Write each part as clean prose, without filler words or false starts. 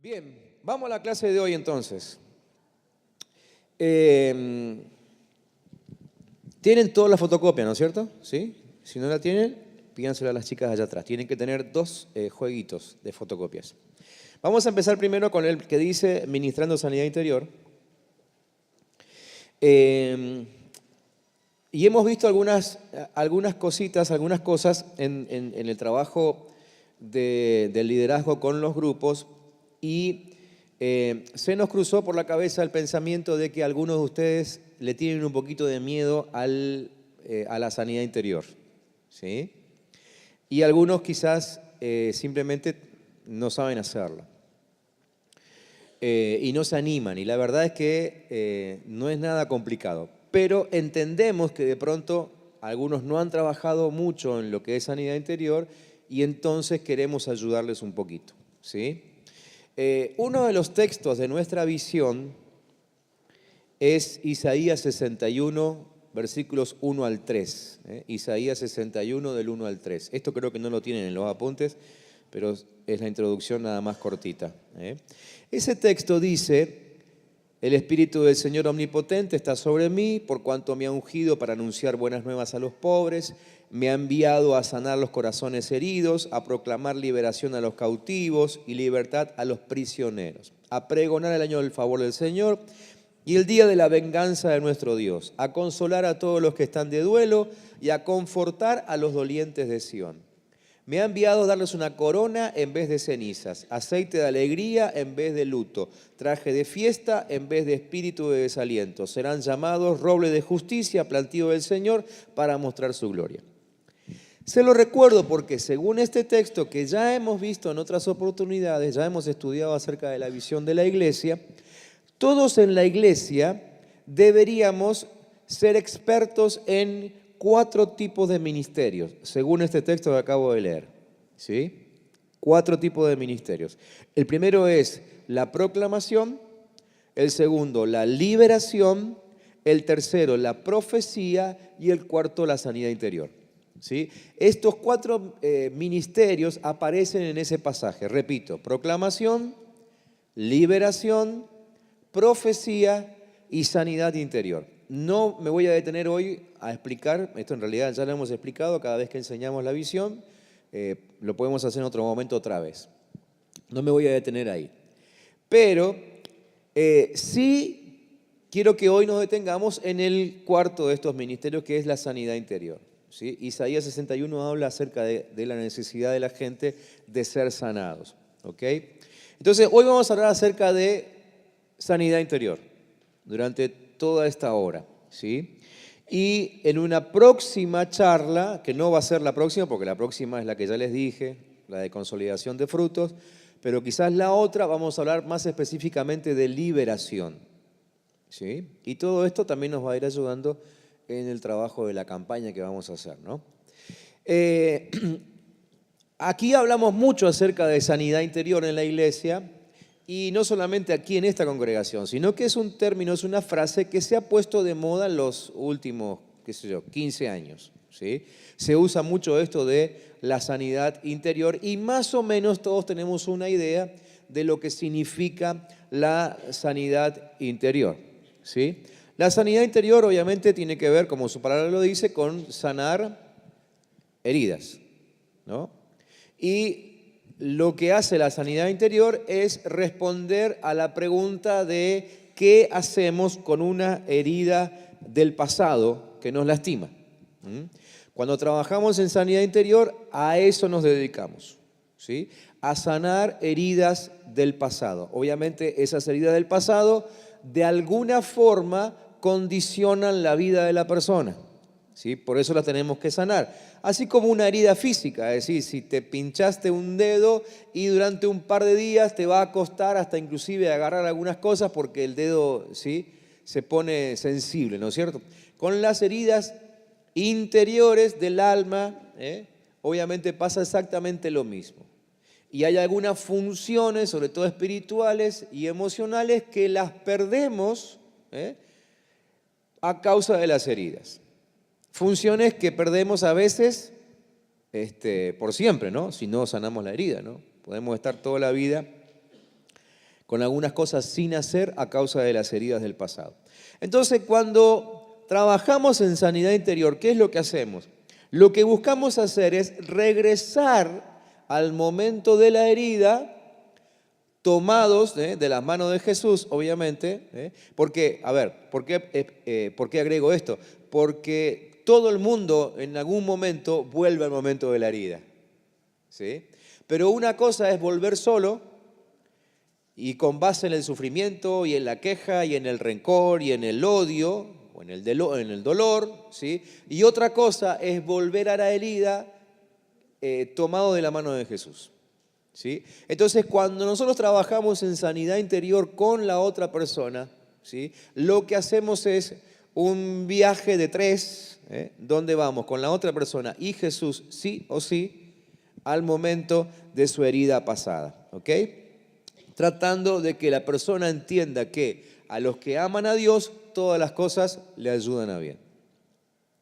Bien, vamos a la clase de hoy entonces. Tienen toda la fotocopia, ¿no es cierto? ¿Sí? Si no la tienen, pídansela a las chicas allá atrás. Tienen que tener dos jueguitos de fotocopias. Vamos a empezar primero con el que dice Ministrando Sanidad Interior. Y hemos visto algunas cositas, algunas cosas en el trabajo del liderazgo con los grupos y se nos cruzó por la cabeza el pensamiento de que algunos de ustedes le tienen un poquito de miedo a la sanidad interior, ¿sí? Y algunos quizás simplemente no saben hacerlo. Y no se animan, y la verdad es que no es nada complicado. Pero entendemos que de pronto algunos no han trabajado mucho en lo que es sanidad interior y entonces queremos ayudarles un poquito, ¿sí? Uno de los textos de nuestra visión es Isaías 61, versículos 1 al 3. Isaías 61 del 1 al 3. Esto creo que no lo tienen en los apuntes, pero es la introducción nada más cortita. Ese texto dice: el Espíritu del Señor Omnipotente está sobre mí, por cuanto me ha ungido para anunciar buenas nuevas a los pobres, me ha enviado a sanar los corazones heridos, a proclamar liberación a los cautivos y libertad a los prisioneros, a pregonar el año del favor del Señor y el día de la venganza de nuestro Dios, a consolar a todos los que están de duelo y a confortar a los dolientes de Sión. Me ha enviado a darles una corona en vez de cenizas, aceite de alegría en vez de luto, traje de fiesta en vez de espíritu de desaliento. Serán llamados roble de justicia, plantío del Señor, para mostrar su gloria. Se lo recuerdo porque según este texto que ya hemos visto en otras oportunidades, ya hemos estudiado acerca de la visión de la iglesia, todos en la iglesia deberíamos ser expertos en 4 tipos de ministerios, según este texto que acabo de leer, ¿sí? 4 tipos de ministerios. El primero es la proclamación, el segundo la liberación, el tercero la profecía y el cuarto la sanidad interior, ¿sí? Estos 4 ministerios aparecen en ese pasaje. Repito: proclamación, liberación, profecía y sanidad interior. No me voy a detener hoy a explicar, esto en realidad ya lo hemos explicado cada vez que enseñamos la visión, lo podemos hacer en otro momento otra vez. No me voy a detener ahí. Pero sí quiero que hoy nos detengamos en el cuarto de estos ministerios, que es la sanidad interior, ¿sí? Isaías 61 habla acerca de la necesidad de la gente de ser sanados, ¿ok? Entonces hoy vamos a hablar acerca de sanidad interior durante toda esta hora, ¿sí? Y en una próxima charla, que no va a ser la próxima, porque la próxima es la que ya les dije, la de consolidación de frutos, pero quizás la otra vamos a hablar más específicamente de liberación, ¿sí? Y todo esto también nos va a ir ayudando en el trabajo de la campaña que vamos a hacer, ¿no? Aquí hablamos mucho acerca de sanidad interior en la iglesia. Y no solamente aquí en esta congregación, sino que es un término, es una frase que se ha puesto de moda en los últimos, 15 años, ¿sí? Se usa mucho esto de la sanidad interior y más o menos todos tenemos una idea de lo que significa la sanidad interior, ¿sí? La sanidad interior obviamente tiene que ver, como su palabra lo dice, con sanar heridas, ¿no? Y lo que hace la sanidad interior es responder a la pregunta de qué hacemos con una herida del pasado que nos lastima. Cuando trabajamos en sanidad interior, a eso nos dedicamos, ¿sí? A sanar heridas del pasado. Obviamente esas heridas del pasado de alguna forma condicionan la vida de la persona, ¿sí? Por eso las tenemos que sanar. Así como una herida física, es decir, si te pinchaste un dedo y durante un par de días te va a costar hasta inclusive agarrar algunas cosas porque el dedo, ¿sí?, se pone sensible, ¿no es cierto? Con las heridas interiores del alma, obviamente pasa exactamente lo mismo. Y hay algunas funciones, sobre todo espirituales y emocionales, que las perdemos a causa de las heridas. Funciones que perdemos a veces por siempre, ¿no? Si no sanamos la herida, ¿no? Podemos estar toda la vida con algunas cosas sin hacer a causa de las heridas del pasado. Entonces, cuando trabajamos en sanidad interior, ¿qué es lo que hacemos? Lo que buscamos hacer es regresar al momento de la herida, tomados de las manos de Jesús, obviamente. Porque, a ver, ¿por qué agrego esto? Porque todo el mundo en algún momento vuelve al momento de la herida, ¿sí? Pero una cosa es volver solo y con base en el sufrimiento y en la queja y en el rencor y en el odio o en el dolor, ¿sí? Y otra cosa es volver a la herida tomado de la mano de Jesús, ¿sí? Entonces, cuando nosotros trabajamos en sanidad interior con la otra persona, ¿sí? Lo que hacemos es un viaje de tres, donde vamos con la otra persona y Jesús, sí o sí, al momento de su herida pasada, ¿ok? Tratando de que la persona entienda que a los que aman a Dios, todas las cosas le ayudan a bien.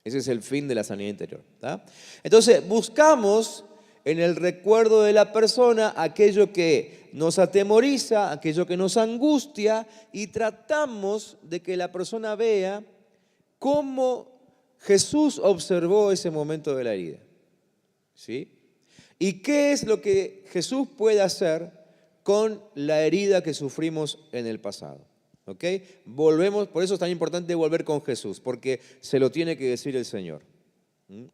Ese es el fin de la sanidad interior, ¿tá? Entonces, buscamos en el recuerdo de la persona aquello que nos atemoriza, aquello que nos angustia, y tratamos de que la persona vea cómo Jesús observó ese momento de la herida, ¿sí? ¿Y qué es lo que Jesús puede hacer con la herida que sufrimos en el pasado? ¿Ok? Volvemos, por eso es tan importante volver con Jesús, porque se lo tiene que decir el Señor.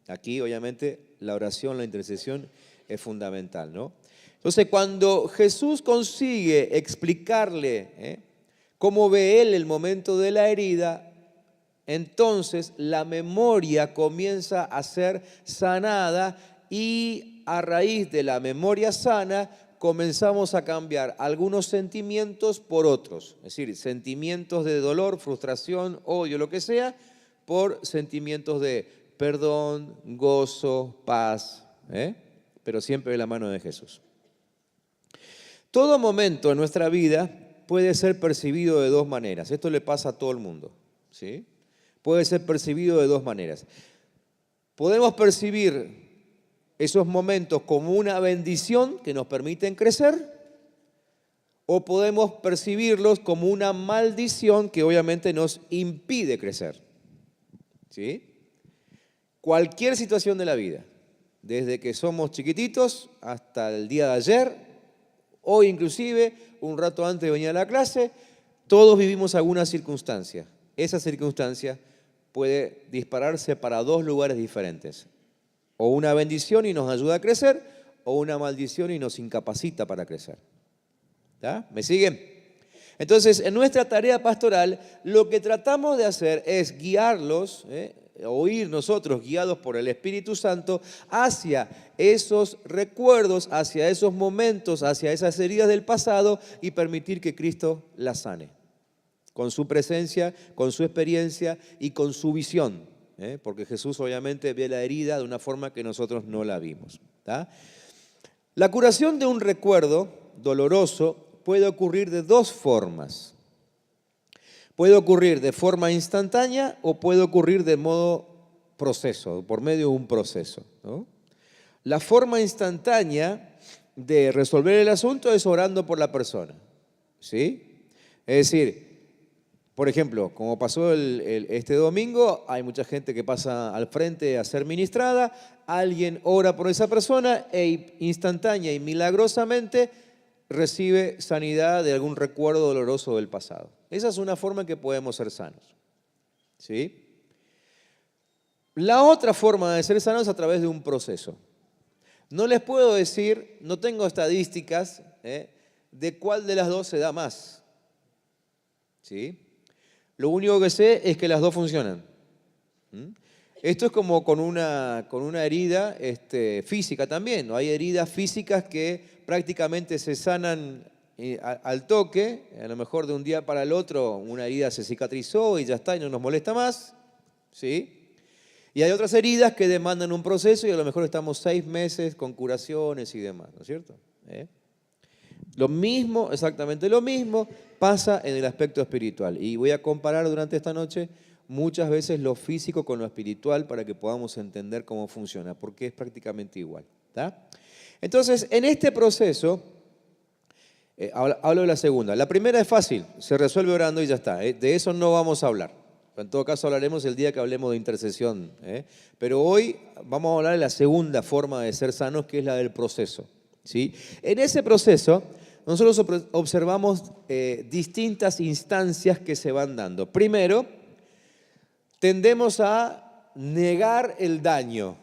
Aquí, obviamente, la oración, la intercesión es fundamental, ¿no? Entonces, cuando Jesús consigue explicarle cómo ve Él el momento de la herida, entonces la memoria comienza a ser sanada y a raíz de la memoria sana comenzamos a cambiar algunos sentimientos por otros, es decir, sentimientos de dolor, frustración, odio, lo que sea, por sentimientos de perdón, gozo, paz, pero siempre de la mano de Jesús. Todo momento en nuestra vida puede ser percibido de dos maneras. Esto le pasa a todo el mundo, ¿sí? Puede ser percibido de dos maneras. Podemos percibir esos momentos como una bendición que nos permiten crecer, o podemos percibirlos como una maldición que obviamente nos impide crecer, ¿sí? Cualquier situación de la vida, desde que somos chiquititos hasta el día de ayer, hoy inclusive, un rato antes de venir a la clase, todos vivimos alguna circunstancia. Esa circunstancia puede dispararse para dos lugares diferentes. O una bendición y nos ayuda a crecer, o una maldición y nos incapacita para crecer. ¿Está? ¿Me siguen? Entonces, en nuestra tarea pastoral, lo que tratamos de hacer es guiarlos, o ir nosotros guiados por el Espíritu Santo hacia esos recuerdos, hacia esos momentos, hacia esas heridas del pasado y permitir que Cristo las sane. Con su presencia, con su experiencia y con su visión. Porque Jesús obviamente ve la herida de una forma que nosotros no la vimos, ¿tá? La curación de un recuerdo doloroso puede ocurrir de dos formas. Puede ocurrir de forma instantánea o puede ocurrir de modo proceso, por medio de un proceso, ¿no? La forma instantánea de resolver el asunto es orando por la persona, ¿sí? Es decir, por ejemplo, como pasó este domingo, hay mucha gente que pasa al frente a ser ministrada, alguien ora por esa persona e instantánea y milagrosamente recibe sanidad de algún recuerdo doloroso del pasado. Esa es una forma en que podemos ser sanos, ¿sí? La otra forma de ser sanos es a través de un proceso. No les puedo decir, no tengo estadísticas de cuál de las dos se da más, ¿sí? Lo único que sé es que las dos funcionan. Esto es como con una herida física también, ¿no? Hay heridas físicas que prácticamente se sanan al toque, a lo mejor de un día para el otro una herida se cicatrizó y ya está y no nos molesta más, ¿sí? Y hay otras heridas que demandan un proceso y a lo mejor estamos 6 meses con curaciones y demás, ¿no es cierto? Lo mismo, exactamente lo mismo, pasa en el aspecto espiritual. Y voy a comparar durante esta noche muchas veces lo físico con lo espiritual para que podamos entender cómo funciona, porque es prácticamente igual, ¿tá? Entonces, en este proceso, Hablo de la segunda. La primera es fácil, se resuelve orando y ya está. De eso no vamos a hablar. En todo caso hablaremos el día que hablemos de intercesión. Pero hoy vamos a hablar de la segunda forma de ser sanos, que es la del proceso. ¿Sí? En ese proceso nosotros observamos distintas instancias que se van dando. Primero, tendemos a negar el daño.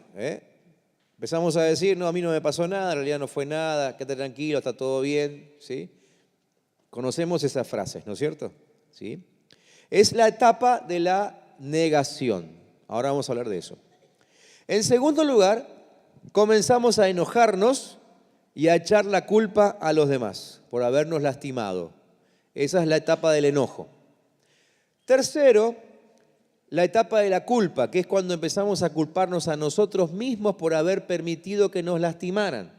Empezamos a decir, no, a mí no me pasó nada, en realidad no fue nada, quédate tranquilo, está todo bien. ¿Sí? Conocemos esas frases, ¿no es cierto? ¿Sí? Es la etapa de la negación. Ahora vamos a hablar de eso. En segundo lugar, comenzamos a enojarnos y a echar la culpa a los demás por habernos lastimado. Esa es la etapa del enojo. Tercero, la etapa de la culpa, que es cuando empezamos a culparnos a nosotros mismos por haber permitido que nos lastimaran.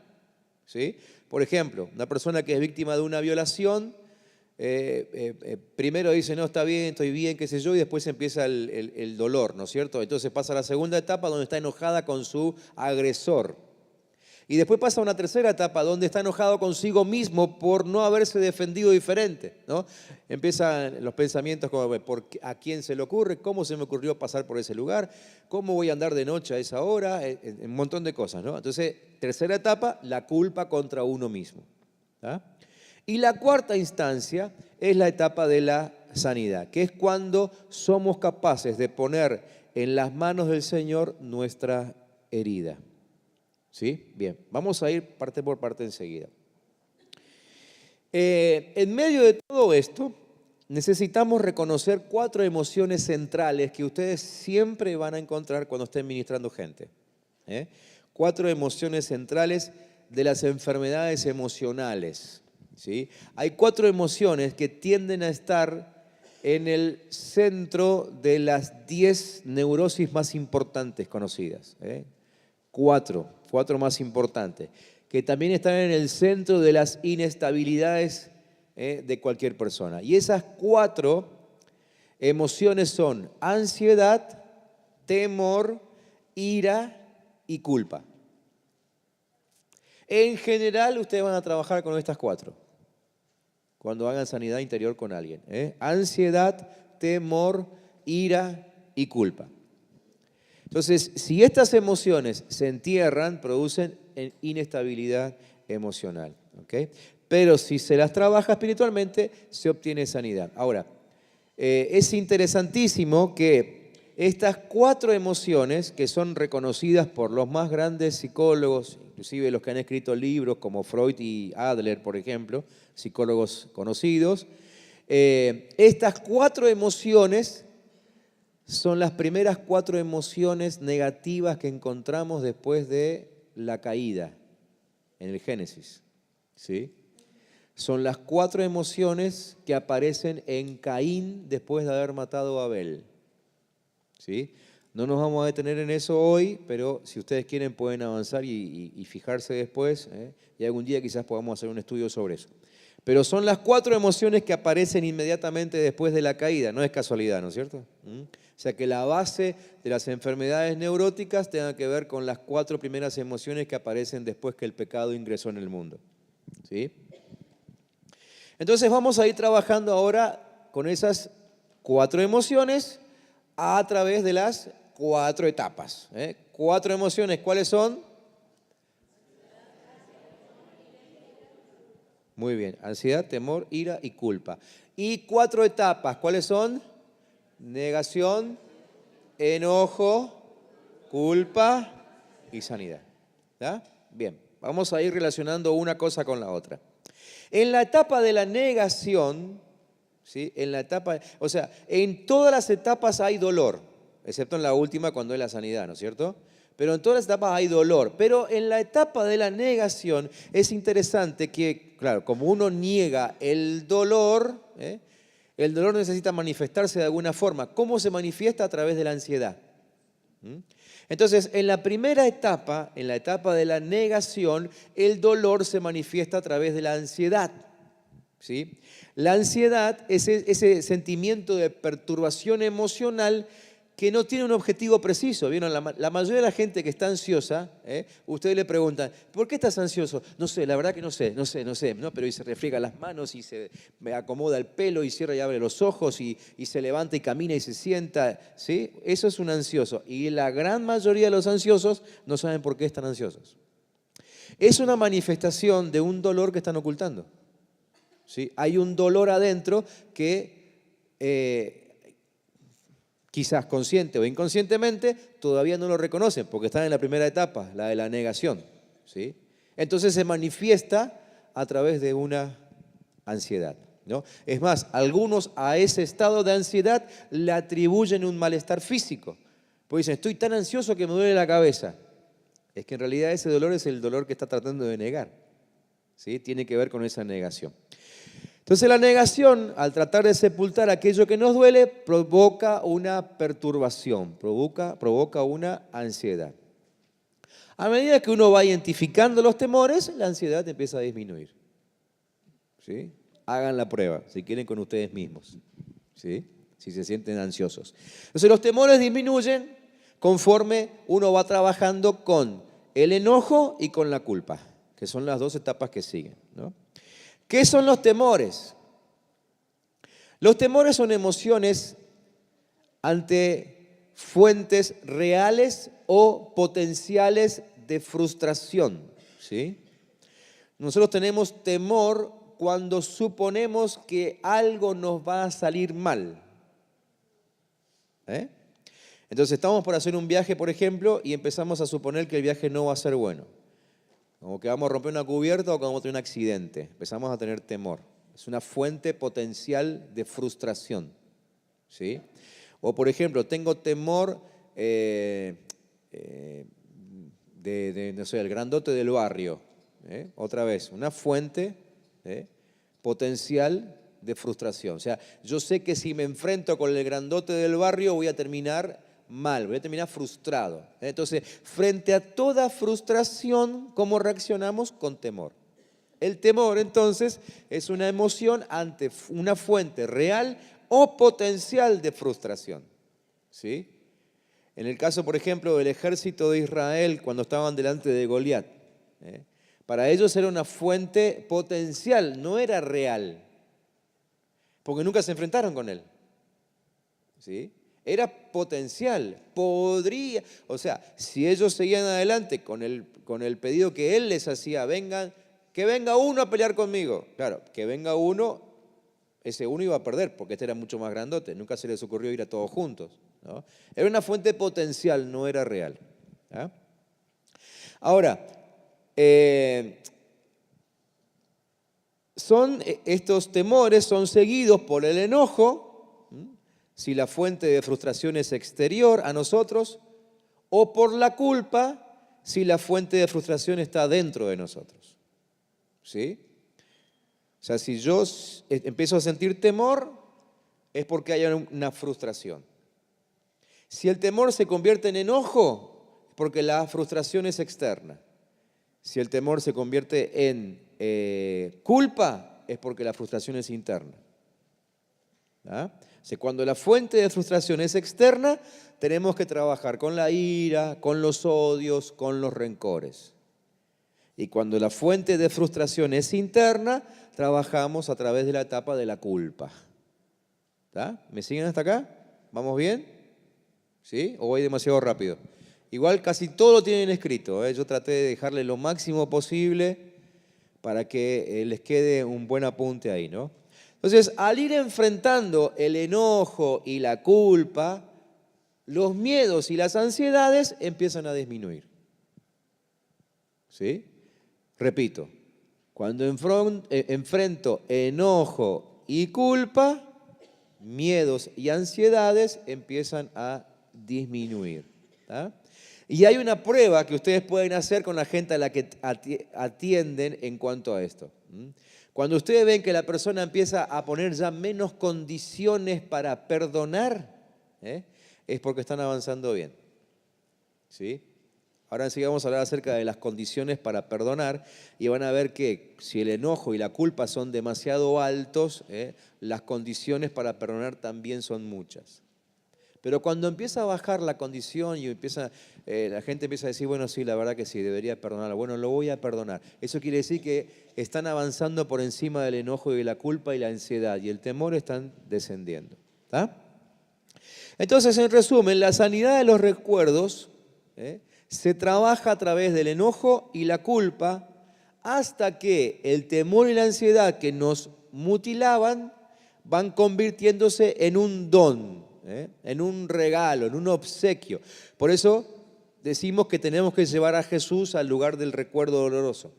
¿Sí? Por ejemplo, una persona que es víctima de una violación, primero dice, no, está bien, estoy bien, qué sé yo, y después empieza el dolor, ¿no es cierto? Entonces pasa a la segunda etapa donde está enojada con su agresor. Y después pasa a una tercera etapa donde está enojado consigo mismo por no haberse defendido diferente, ¿no? Empiezan los pensamientos como, ¿a quién se le ocurre? ¿Cómo se me ocurrió pasar por ese lugar? ¿Cómo voy a andar de noche a esa hora? Un montón de cosas, ¿no? Entonces, tercera etapa, la culpa contra uno mismo. ¿Ah? Y la cuarta instancia es la etapa de la sanidad, que es cuando somos capaces de poner en las manos del Señor nuestra herida. ¿Sí? Bien, vamos a ir parte por parte enseguida. En medio de todo esto, necesitamos reconocer 4 emociones centrales que ustedes siempre van a encontrar cuando estén ministrando gente. 4 emociones centrales de las enfermedades emocionales. ¿Sí? Hay 4 emociones que tienden a estar en el centro de las 10 neurosis más importantes conocidas. 4 más importantes, que también están en el centro de las inestabilidades de cualquier persona. Y esas 4 emociones son ansiedad, temor, ira y culpa. En general, ustedes van a trabajar con estas 4 cuando hagan sanidad interior con alguien. Ansiedad, temor, ira y culpa. Entonces, si estas emociones se entierran, producen inestabilidad emocional. ¿Okay? Pero si se las trabaja espiritualmente, se obtiene sanidad. Ahora, es interesantísimo que estas 4 emociones, que son reconocidas por los más grandes psicólogos, inclusive los que han escrito libros como Freud y Adler, por ejemplo, psicólogos conocidos, estas 4 emociones son las primeras 4 emociones negativas que encontramos después de la caída en el Génesis. ¿Sí? Son las 4 emociones que aparecen en Caín después de haber matado a Abel. ¿Sí? No nos vamos a detener en eso hoy, pero si ustedes quieren pueden avanzar y fijarse después, y algún día quizás podamos hacer un estudio sobre eso. Pero son las 4 emociones que aparecen inmediatamente después de la caída, no es casualidad, ¿no es cierto? O sea que la base de las enfermedades neuróticas tenga que ver con las 4 primeras emociones que aparecen después que el pecado ingresó en el mundo. ¿Sí? Entonces vamos a ir trabajando ahora con esas 4 emociones a través de las 4 etapas. 4 emociones, ¿cuáles son? Muy bien, ansiedad, temor, ira y culpa. Y 4 etapas, ¿cuáles son? Negación, enojo, culpa y sanidad. ¿Ya? Bien, vamos a ir relacionando una cosa con la otra. En la etapa de la negación, ¿sí? En todas las etapas hay dolor, excepto en la última cuando es la sanidad, ¿no es cierto? Pero en todas las etapas hay dolor. Pero en la etapa de la negación es interesante que, claro, como uno niega el dolor necesita manifestarse de alguna forma. ¿Cómo se manifiesta? A través de la ansiedad. Entonces, en la primera etapa, en la etapa de la negación, el dolor se manifiesta a través de la ansiedad. La ansiedad es ese sentimiento de perturbación emocional que no tiene un objetivo preciso. ¿Vieron? La mayoría de la gente que está ansiosa, ustedes le preguntan, ¿por qué estás ansioso? No sé, la verdad que no sé. ¿No? Pero y se refriega las manos y se acomoda el pelo y cierra y abre los ojos y se levanta y camina y se sienta. ¿Sí? Eso es un ansioso. Y la gran mayoría de los ansiosos no saben por qué están ansiosos. Es una manifestación de un dolor que están ocultando. ¿Sí? Hay un dolor adentro que quizás consciente o inconscientemente todavía no lo reconocen porque están en la primera etapa, la de la negación. ¿Sí? Entonces se manifiesta a través de una ansiedad, ¿no? Es más, algunos a ese estado de ansiedad le atribuyen un malestar físico. Pues dicen, estoy tan ansioso que me duele la cabeza. Es que en realidad ese dolor es el dolor que está tratando de negar. ¿Sí? Tiene que ver con esa negación. Entonces la negación, al tratar de sepultar aquello que nos duele, provoca una perturbación, provoca una ansiedad. A medida que uno va identificando los temores, la ansiedad empieza a disminuir. ¿Sí? Hagan la prueba, si quieren, con ustedes mismos. ¿Sí? Si se sienten ansiosos. Entonces los temores disminuyen conforme uno va trabajando con el enojo y con la culpa, que son las dos etapas que siguen, ¿no? ¿Qué son los temores? Los temores son emociones ante fuentes reales o potenciales de frustración, ¿sí? Nosotros tenemos temor cuando suponemos que algo nos va a salir mal. Entonces estamos por hacer un viaje, por ejemplo, y empezamos a suponer que el viaje no va a ser bueno. Como que vamos a romper una cubierta o que vamos a tener un accidente. Empezamos a tener temor. Es una fuente potencial de frustración. ¿Sí? O por ejemplo, tengo temor no sé, el grandote del barrio. Otra vez, una fuente potencial de frustración. O sea, yo sé que si me enfrento con el grandote del barrio voy a terminar mal, voy a terminar frustrado. Entonces, frente a toda frustración, ¿cómo reaccionamos? Con temor. El temor, entonces, es una emoción ante una fuente real o potencial de frustración. ¿Sí? En el caso, por ejemplo, del ejército de Israel, cuando estaban delante de Goliat, para ellos era una fuente potencial, no era real, porque nunca se enfrentaron con él. ¿Sí? Era potencial, podría, o sea, si ellos seguían adelante con el pedido que él les hacía, que venga uno a pelear conmigo. Claro, que venga uno, ese uno iba a perder, porque este era mucho más grandote, nunca se les ocurrió ir a todos juntos, ¿no? Era una fuente potencial, no era real. ¿Ah? Ahora, estos temores son seguidos por el enojo, si la fuente de frustración es exterior a nosotros, o por la culpa, si la fuente de frustración está dentro de nosotros. ¿Sí? O sea, si yo empiezo a sentir temor, es porque hay una frustración. Si el temor se convierte en enojo, es porque la frustración es externa. Si el temor se convierte en culpa, es porque la frustración es interna. ¿Ah? O sea, cuando la fuente de frustración es externa, tenemos que trabajar con la ira, con los odios, con los rencores. Y cuando la fuente de frustración es interna, trabajamos a través de la etapa de la culpa. ¿Está? ¿Me siguen hasta acá? ¿Vamos bien? ¿Sí? ¿O voy demasiado rápido? Igual casi todo lo tienen escrito, ¿eh? Yo traté de dejarle lo máximo posible para que les quede un buen apunte ahí, ¿no? Entonces, al ir enfrentando el enojo y la culpa, los miedos y las ansiedades empiezan a disminuir. ¿Sí? Repito, cuando enfrento enojo y culpa, miedos y ansiedades empiezan a disminuir. ¿Tá? Y hay una prueba que ustedes pueden hacer con la gente a la que atienden en cuanto a esto. Cuando ustedes ven que la persona empieza a poner ya menos condiciones para perdonar, es porque están avanzando bien. ¿Sí? Ahora sí vamos a hablar acerca de las condiciones para perdonar y van a ver que si el enojo y la culpa son demasiado altos, las condiciones para perdonar también son muchas. Pero cuando empieza a bajar la condición y la gente empieza a decir, bueno, sí, la verdad que sí, debería perdonarlo. Bueno, lo voy a perdonar. Eso quiere decir que están avanzando por encima del enojo y de la culpa y la ansiedad. Y el temor están descendiendo. ¿Está? Entonces, en resumen, la sanidad de los recuerdos se trabaja a través del enojo y la culpa hasta que el temor y la ansiedad que nos mutilaban van convirtiéndose en un don, en un regalo, en un obsequio. Por eso decimos que tenemos que llevar a Jesús al lugar del recuerdo doloroso.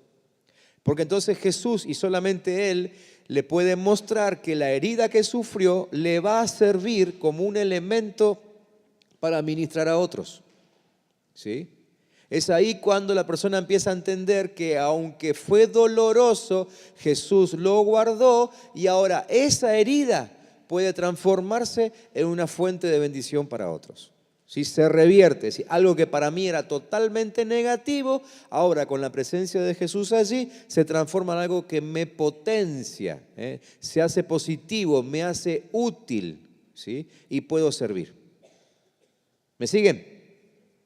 Porque entonces Jesús, y solamente Él, le puede mostrar que la herida que sufrió le va a servir como un elemento para ministrar a otros. ¿Sí? Es ahí cuando la persona empieza a entender que aunque fue doloroso, Jesús lo guardó y ahora esa herida puede transformarse en una fuente de bendición para otros. ¿Sí? Se revierte. ¿Sí? Algo que para mí era totalmente negativo, ahora con la presencia de Jesús allí, se transforma en algo que me potencia, se hace positivo, me hace útil, ¿sí? Y puedo servir. ¿Me siguen?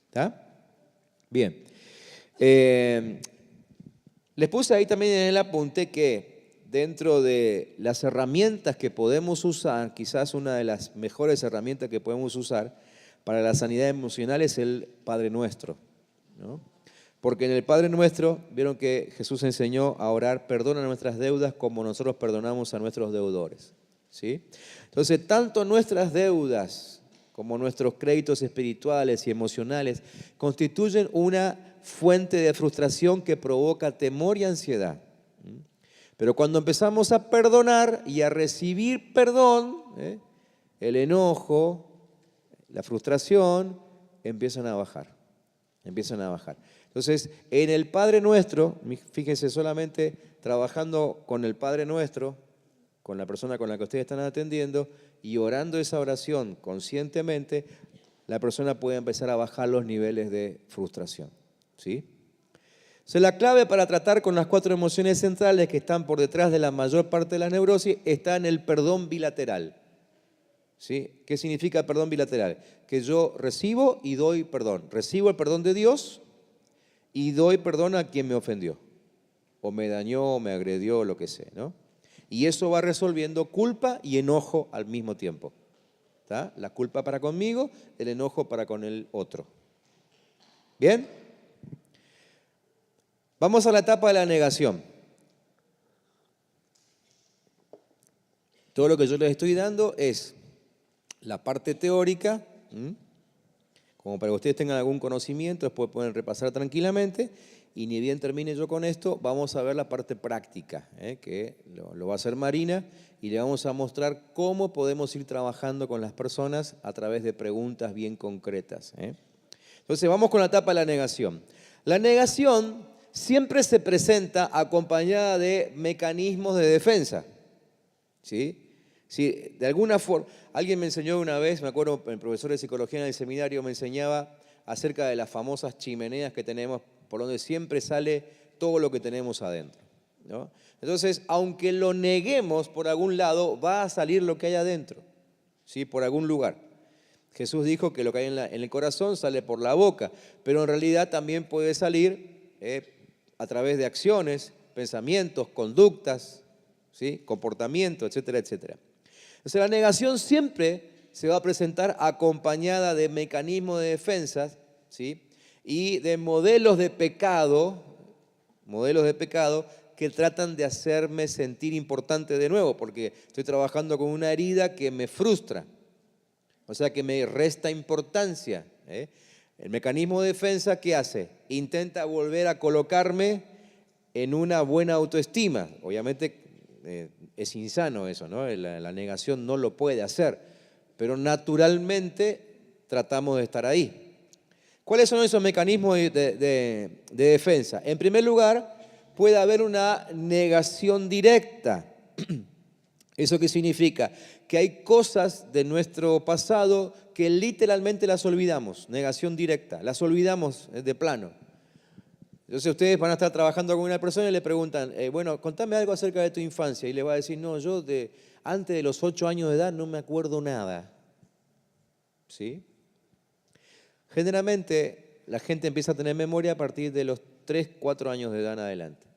¿Está? Bien. Les puse ahí también en el apunte que dentro de las herramientas que podemos usar, quizás una de las mejores herramientas que podemos usar para la sanidad emocional es el Padre Nuestro, ¿no? Porque en el Padre Nuestro, vieron que Jesús enseñó a orar, perdona nuestras deudas como nosotros perdonamos a nuestros deudores, ¿sí? Entonces, tanto nuestras deudas como nuestros créditos espirituales y emocionales constituyen una fuente de frustración que provoca temor y ansiedad. Pero cuando empezamos a perdonar y a recibir perdón, el enojo, la frustración empiezan a bajar, Entonces, en el Padre Nuestro, fíjense, solamente trabajando con el Padre Nuestro, con la persona con la que ustedes están atendiendo y orando esa oración conscientemente, la persona puede empezar a bajar los niveles de frustración, ¿sí? Entonces, la clave para tratar con las 4 emociones centrales que están por detrás de la mayor parte de la neurosis está en el perdón bilateral. ¿Sí? ¿Qué significa perdón bilateral? Que yo recibo y doy perdón. Recibo el perdón de Dios y doy perdón a quien me ofendió, o me dañó, o me agredió, lo que sea, ¿no? Y eso va resolviendo culpa y enojo al mismo tiempo. ¿Está? La culpa para conmigo, el enojo para con el otro. ¿Bien? Vamos a la etapa de la negación. Todo lo que yo les estoy dando es la parte teórica, como para que ustedes tengan algún conocimiento, después pueden repasar tranquilamente, y ni bien termine yo con esto, vamos a ver la parte práctica, que lo va a hacer Marina, y le vamos a mostrar cómo podemos ir trabajando con las personas a través de preguntas bien concretas. Entonces vamos con la etapa de la negación. La negación siempre se presenta acompañada de mecanismos de defensa, ¿sí? Si de alguna forma, alguien me enseñó una vez, me acuerdo, el profesor de psicología en el seminario me enseñaba acerca de las famosas chimeneas que tenemos, por donde siempre sale todo lo que tenemos adentro, ¿no? Entonces, aunque lo neguemos por algún lado, va a salir lo que hay adentro, ¿sí? Por algún lugar. Jesús dijo que lo que hay en el corazón sale por la boca, pero en realidad también puede salir a través de acciones, pensamientos, conductas, ¿sí? Comportamiento, etcétera, etcétera. Entonces, la negación siempre se va a presentar acompañada de mecanismos de defensa, ¿sí? Y de modelos de pecado que tratan de hacerme sentir importante de nuevo, porque estoy trabajando con una herida que me frustra, o sea, que me resta importancia. El mecanismo de defensa, ¿qué hace? Intenta volver a colocarme en una buena autoestima. Obviamente es insano eso, ¿no? La negación no lo puede hacer, pero naturalmente tratamos de estar ahí. ¿Cuáles son esos mecanismos de defensa? En primer lugar, puede haber una negación directa. ¿Eso qué significa? Que hay cosas de nuestro pasado que literalmente las olvidamos, negación directa, las olvidamos de plano. Entonces ustedes van a estar trabajando con una persona y le preguntan, bueno, contame algo acerca de tu infancia. Y le va a decir, no, yo antes de los 8 años de edad no me acuerdo nada. ¿sí? Generalmente la gente empieza a tener memoria a partir de los 3, 4 años de edad en adelante.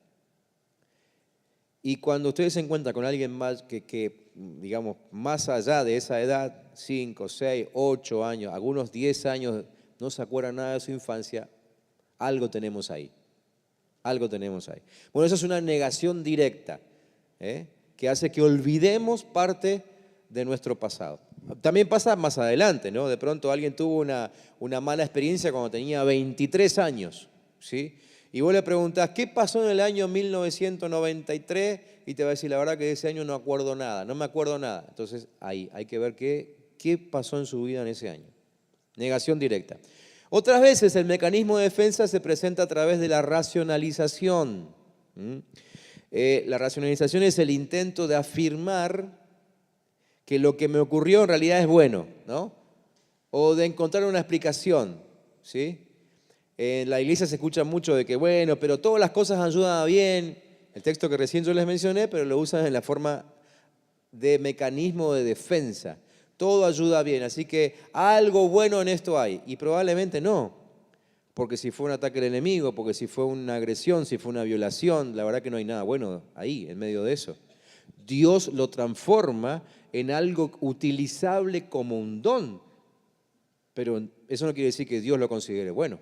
Y cuando ustedes se encuentran con alguien más digamos, más allá de esa edad, 5, 6, 8 años, algunos 10 años, no se acuerdan nada de su infancia, algo tenemos ahí. Algo tenemos ahí. Bueno, eso es una negación directa, que hace que olvidemos parte de nuestro pasado. También pasa más adelante, ¿no? De pronto alguien tuvo una mala experiencia cuando tenía 23 años, ¿sí? Y vos le preguntás, ¿qué pasó en el año 1993? Y te va a decir, la verdad que de ese año no acuerdo nada, no me acuerdo nada. Entonces, ahí hay que ver qué pasó en su vida en ese año. Negación directa. Otras veces el mecanismo de defensa se presenta a través de la racionalización. La racionalización es el intento de afirmar que lo que me ocurrió en realidad es bueno, ¿no? O de encontrar una explicación, ¿sí? En la iglesia se escucha mucho de que, bueno, pero todas las cosas ayudan bien. El texto que recién yo les mencioné, pero lo usan en la forma de mecanismo de defensa. Todo ayuda bien, así que algo bueno en esto hay. Y probablemente no, porque si fue un ataque del enemigo, porque si fue una agresión, si fue una violación, la verdad que no hay nada bueno ahí, en medio de eso. Dios lo transforma en algo utilizable como un don, pero eso no quiere decir que Dios lo considere bueno,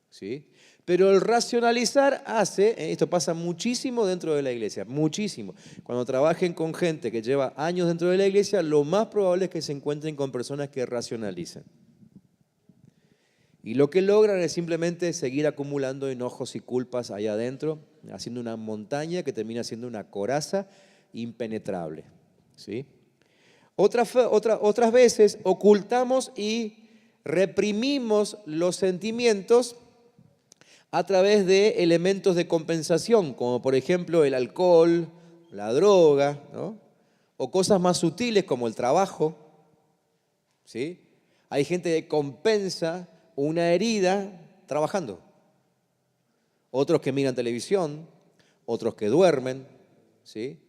¿sí? Pero el racionalizar hace, esto pasa muchísimo dentro de la iglesia, muchísimo. Cuando trabajen con gente que lleva años dentro de la iglesia, lo más probable es que se encuentren con personas que racionalizan. Y lo que logran es simplemente seguir acumulando enojos y culpas allá adentro, haciendo una montaña que termina siendo una coraza impenetrable, ¿sí? Otras veces ocultamos y reprimimos los sentimientos a través de elementos de compensación, como por ejemplo el alcohol, la droga, ¿no? O cosas más sutiles como el trabajo, ¿sí? Hay gente que compensa una herida trabajando. Otros que miran televisión, otros que duermen, ¿sí?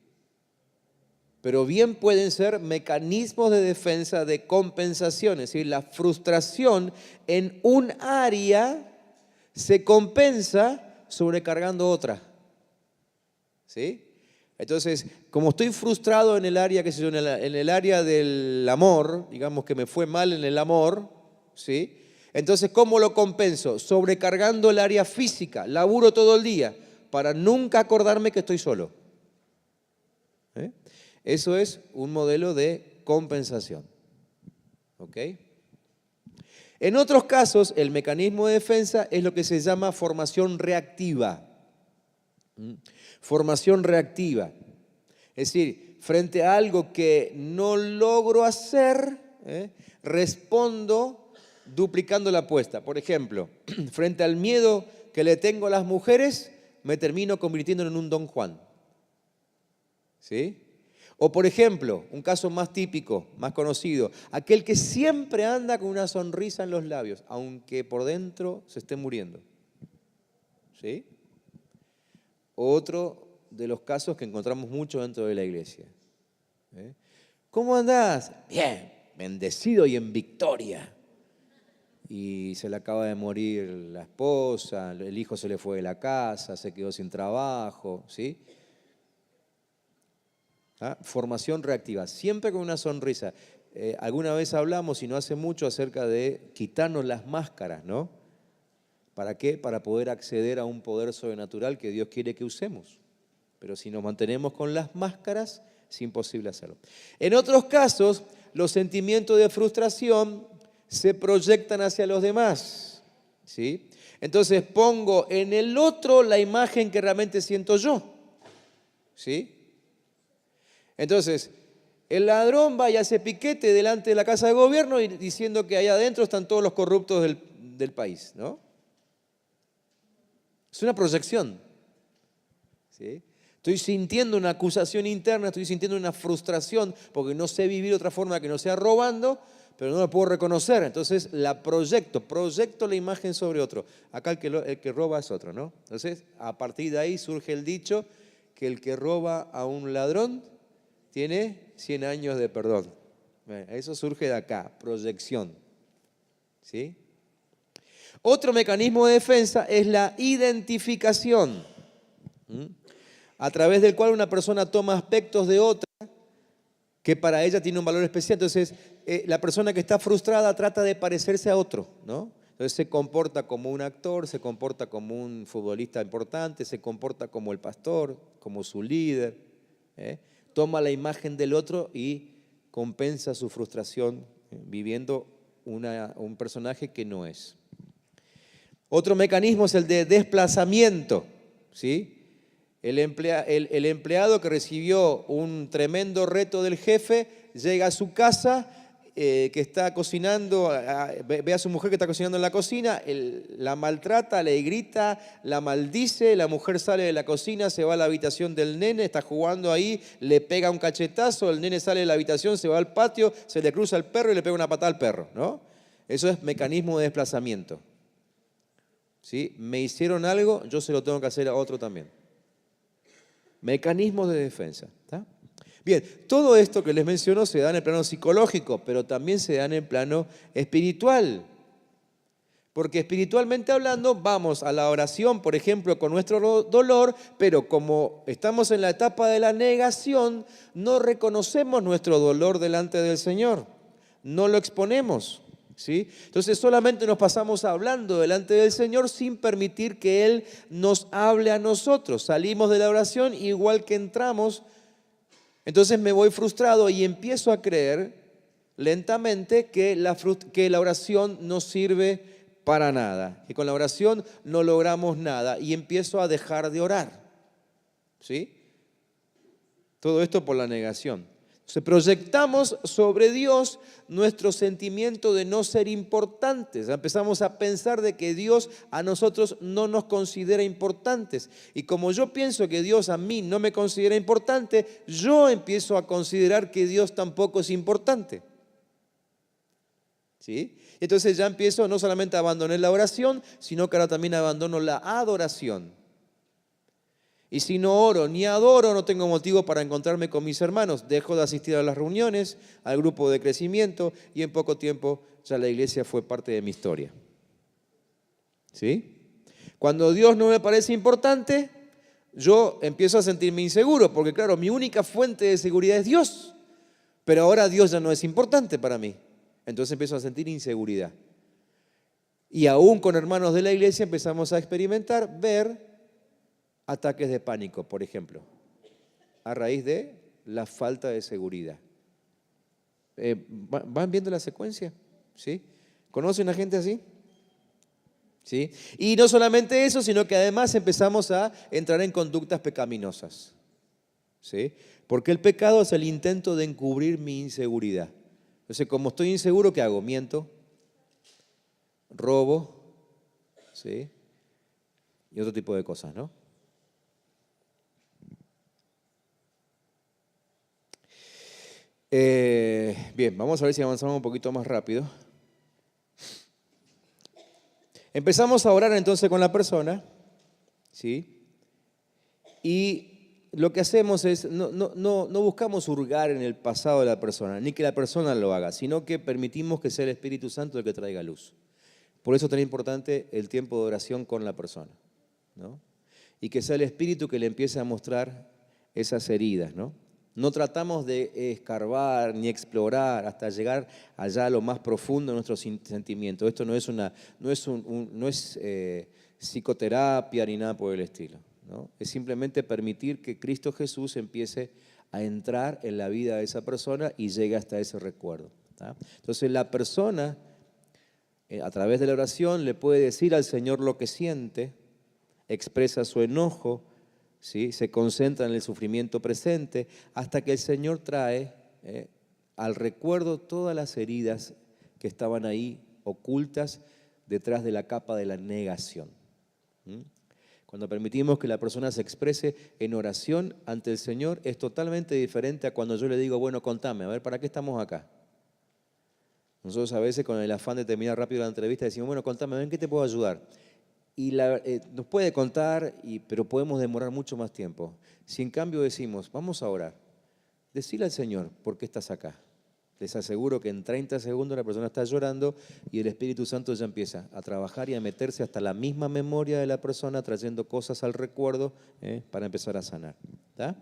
Pero bien pueden ser mecanismos de defensa, de compensación, es decir, la frustración en un área se compensa sobrecargando otra, ¿sí? Entonces, como estoy frustrado en el área, qué sé yo, en el área del amor, digamos que me fue mal en el amor, ¿sí? Entonces, ¿cómo lo compenso? Sobrecargando el área física, laburo todo el día para nunca acordarme que estoy solo. Eso es un modelo de compensación, ¿ok? En otros casos, el mecanismo de defensa es lo que se llama formación reactiva. Formación reactiva. Es decir, frente a algo que no logro hacer, respondo duplicando la apuesta. Por ejemplo, frente al miedo que le tengo a las mujeres, me termino convirtiendo en un Don Juan. ¿Sí? O por ejemplo, un caso más típico, más conocido, aquel que siempre anda con una sonrisa en los labios, aunque por dentro se esté muriendo. ¿Sí? Otro de los casos que encontramos mucho dentro de la iglesia. ¿Cómo andás? Bien, bendecido y en victoria. Y se le acaba de morir la esposa, el hijo se le fue de la casa, se quedó sin trabajo, ¿sí? Formación reactiva, siempre con una sonrisa. Alguna vez hablamos, y no hace mucho, acerca de quitarnos las máscaras, ¿no? ¿Para qué? Para poder acceder a un poder sobrenatural que Dios quiere que usemos. Pero si nos mantenemos con las máscaras, es imposible hacerlo. En otros casos, los sentimientos de frustración se proyectan hacia los demás, ¿sí? Entonces pongo en el otro la imagen que realmente siento yo, ¿sí? Entonces, el ladrón va y hace piquete delante de la casa de gobierno y diciendo que allá adentro están todos los corruptos del país, ¿no? Es una proyección, ¿sí? Estoy sintiendo una acusación interna, estoy sintiendo una frustración porque no sé vivir de otra forma que no sea robando, pero no la puedo reconocer. Entonces la proyecto la imagen sobre otro. Acá el que roba es otro, ¿no? Entonces, a partir de ahí surge el dicho que el que roba a un ladrón tiene 100 años de perdón. Eso surge de acá, proyección. ¿Sí? Otro mecanismo de defensa es la identificación, a través del cual una persona toma aspectos de otra que para ella tiene un valor especial. Entonces, la persona que está frustrada trata de parecerse a otro, ¿no? Entonces se comporta como un actor, se comporta como un futbolista importante, se comporta como el pastor, como su líder, ¿eh? Toma la imagen del otro y compensa su frustración viviendo un personaje que no es. Otro mecanismo es el de desplazamiento, ¿sí? El empleado que recibió un tremendo reto del jefe llega a su casa, que está cocinando, ve a su mujer que está cocinando en la cocina, la maltrata, le grita, la maldice, la mujer sale de la cocina, se va a la habitación del nene, está jugando ahí, le pega un cachetazo, el nene sale de la habitación, se va al patio, se le cruza el perro y le pega una patada al perro, ¿no? Eso es mecanismo de desplazamiento. ¿Sí? Me hicieron algo, yo se lo tengo que hacer a otro también. Mecanismos de defensa. ¿Está? Bien, todo esto que les menciono se da en el plano psicológico, pero también se da en el plano espiritual. Porque espiritualmente hablando, vamos a la oración, por ejemplo, con nuestro dolor, pero como estamos en la etapa de la negación, no reconocemos nuestro dolor delante del Señor, no lo exponemos. ¿Sí? Entonces solamente nos pasamos hablando delante del Señor sin permitir que Él nos hable a nosotros. Salimos de la oración igual que entramos. Entonces me voy frustrado y empiezo a creer lentamente que la oración no sirve para nada. Que con la oración no logramos nada y empiezo a dejar de orar. ¿Sí? Todo esto por la negación. Entonces proyectamos sobre Dios nuestro sentimiento de no ser importantes. Empezamos a pensar de que Dios a nosotros no nos considera importantes. Y como yo pienso que Dios a mí no me considera importante, yo empiezo a considerar que Dios tampoco es importante. ¿Sí? Entonces ya empiezo no solamente a abandonar la oración, sino que ahora también abandono la adoración. Y si no oro ni adoro, no tengo motivo para encontrarme con mis hermanos. Dejo de asistir a las reuniones, al grupo de crecimiento y en poco tiempo ya la iglesia fue parte de mi historia. ¿Sí? Cuando Dios no me parece importante, yo empiezo a sentirme inseguro, porque claro, mi única fuente de seguridad es Dios. Pero ahora Dios ya no es importante para mí. Entonces empiezo a sentir inseguridad. Y aún con hermanos de la iglesia empezamos a experimentar, ver ataques de pánico, por ejemplo, a raíz de la falta de seguridad. ¿Van viendo la secuencia? ¿Sí? ¿Conocen a gente así? ¿Sí? Y no solamente eso, sino que además empezamos a entrar en conductas pecaminosas. ¿Sí? Porque el pecado es el intento de encubrir mi inseguridad. Entonces, como estoy inseguro, ¿qué hago? Miento, robo, ¿sí? Y otro tipo de cosas, ¿no? Bien, vamos a ver si avanzamos un poquito más rápido. Empezamos a orar entonces con la persona, ¿sí? Y lo que hacemos es, no buscamos hurgar en el pasado de la persona, ni que la persona lo haga, sino que permitimos que sea el Espíritu Santo el que traiga luz. Por eso es tan importante el tiempo de oración con la persona, ¿no? Y que sea el Espíritu que le empiece a mostrar esas heridas, ¿no? No tratamos de escarbar ni explorar hasta llegar allá a lo más profundo de nuestros sentimientos. Esto no es psicoterapia ni nada por el estilo, ¿no? Es simplemente permitir que Cristo Jesús empiece a entrar en la vida de esa persona y llegue hasta ese recuerdo, ¿tá? Entonces la persona, a través de la oración, le puede decir al Señor lo que siente, expresa su enojo, ¿sí? Se concentra en el sufrimiento presente hasta que el Señor trae al recuerdo todas las heridas que estaban ahí ocultas detrás de la capa de la negación. Cuando permitimos que la persona se exprese en oración ante el Señor, es totalmente diferente a cuando yo le digo, bueno, contame, a ver, ¿para qué estamos acá? Nosotros a veces con el afán de terminar rápido la entrevista decimos, bueno, contame, ¿en qué te puedo ayudar? Y nos puede contar, pero podemos demorar mucho más tiempo. Si en cambio decimos, vamos a orar, decile al Señor, ¿por qué estás acá? Les aseguro que en 30 segundos la persona está llorando y el Espíritu Santo ya empieza a trabajar y a meterse hasta la misma memoria de la persona, trayendo cosas al recuerdo para empezar a sanar. ¿Está?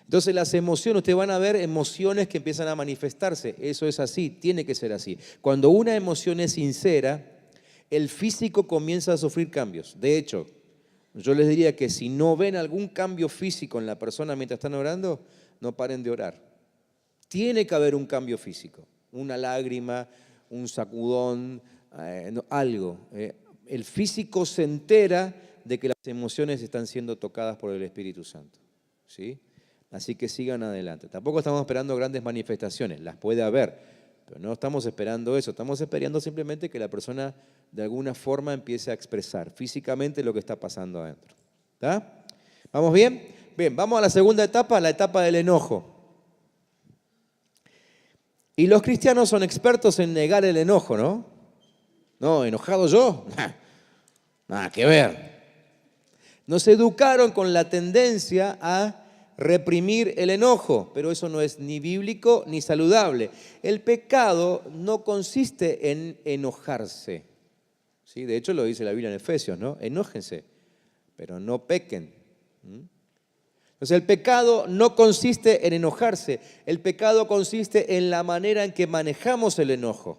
Entonces las emociones, ustedes van a ver emociones que empiezan a manifestarse. Eso es así, tiene que ser así. Cuando una emoción es sincera, el físico comienza a sufrir cambios. De hecho, yo les diría que si no ven algún cambio físico en la persona mientras están orando, no paren de orar. Tiene que haber un cambio físico, una lágrima, un sacudón, algo. El físico se entera de que las emociones están siendo tocadas por el Espíritu Santo, ¿sí? Así que sigan adelante. Tampoco estamos esperando grandes manifestaciones, las puede haber, pero no estamos esperando eso. Estamos esperando simplemente que la persona de alguna forma empiece a expresar físicamente lo que está pasando adentro. ¿Está? ¿Vamos bien? Bien, vamos a la segunda etapa, la etapa del enojo. Y los cristianos son expertos en negar el enojo, ¿no? No, ¿enojado yo? Nada que ver. Nos educaron con la tendencia a reprimir el enojo, pero eso no es ni bíblico ni saludable. El pecado no consiste en enojarse, ¿sí? De hecho lo dice la Biblia en Efesios, ¿no? Enójense, pero no pequen. Entonces el pecado no consiste en enojarse, el pecado consiste en la manera en que manejamos el enojo.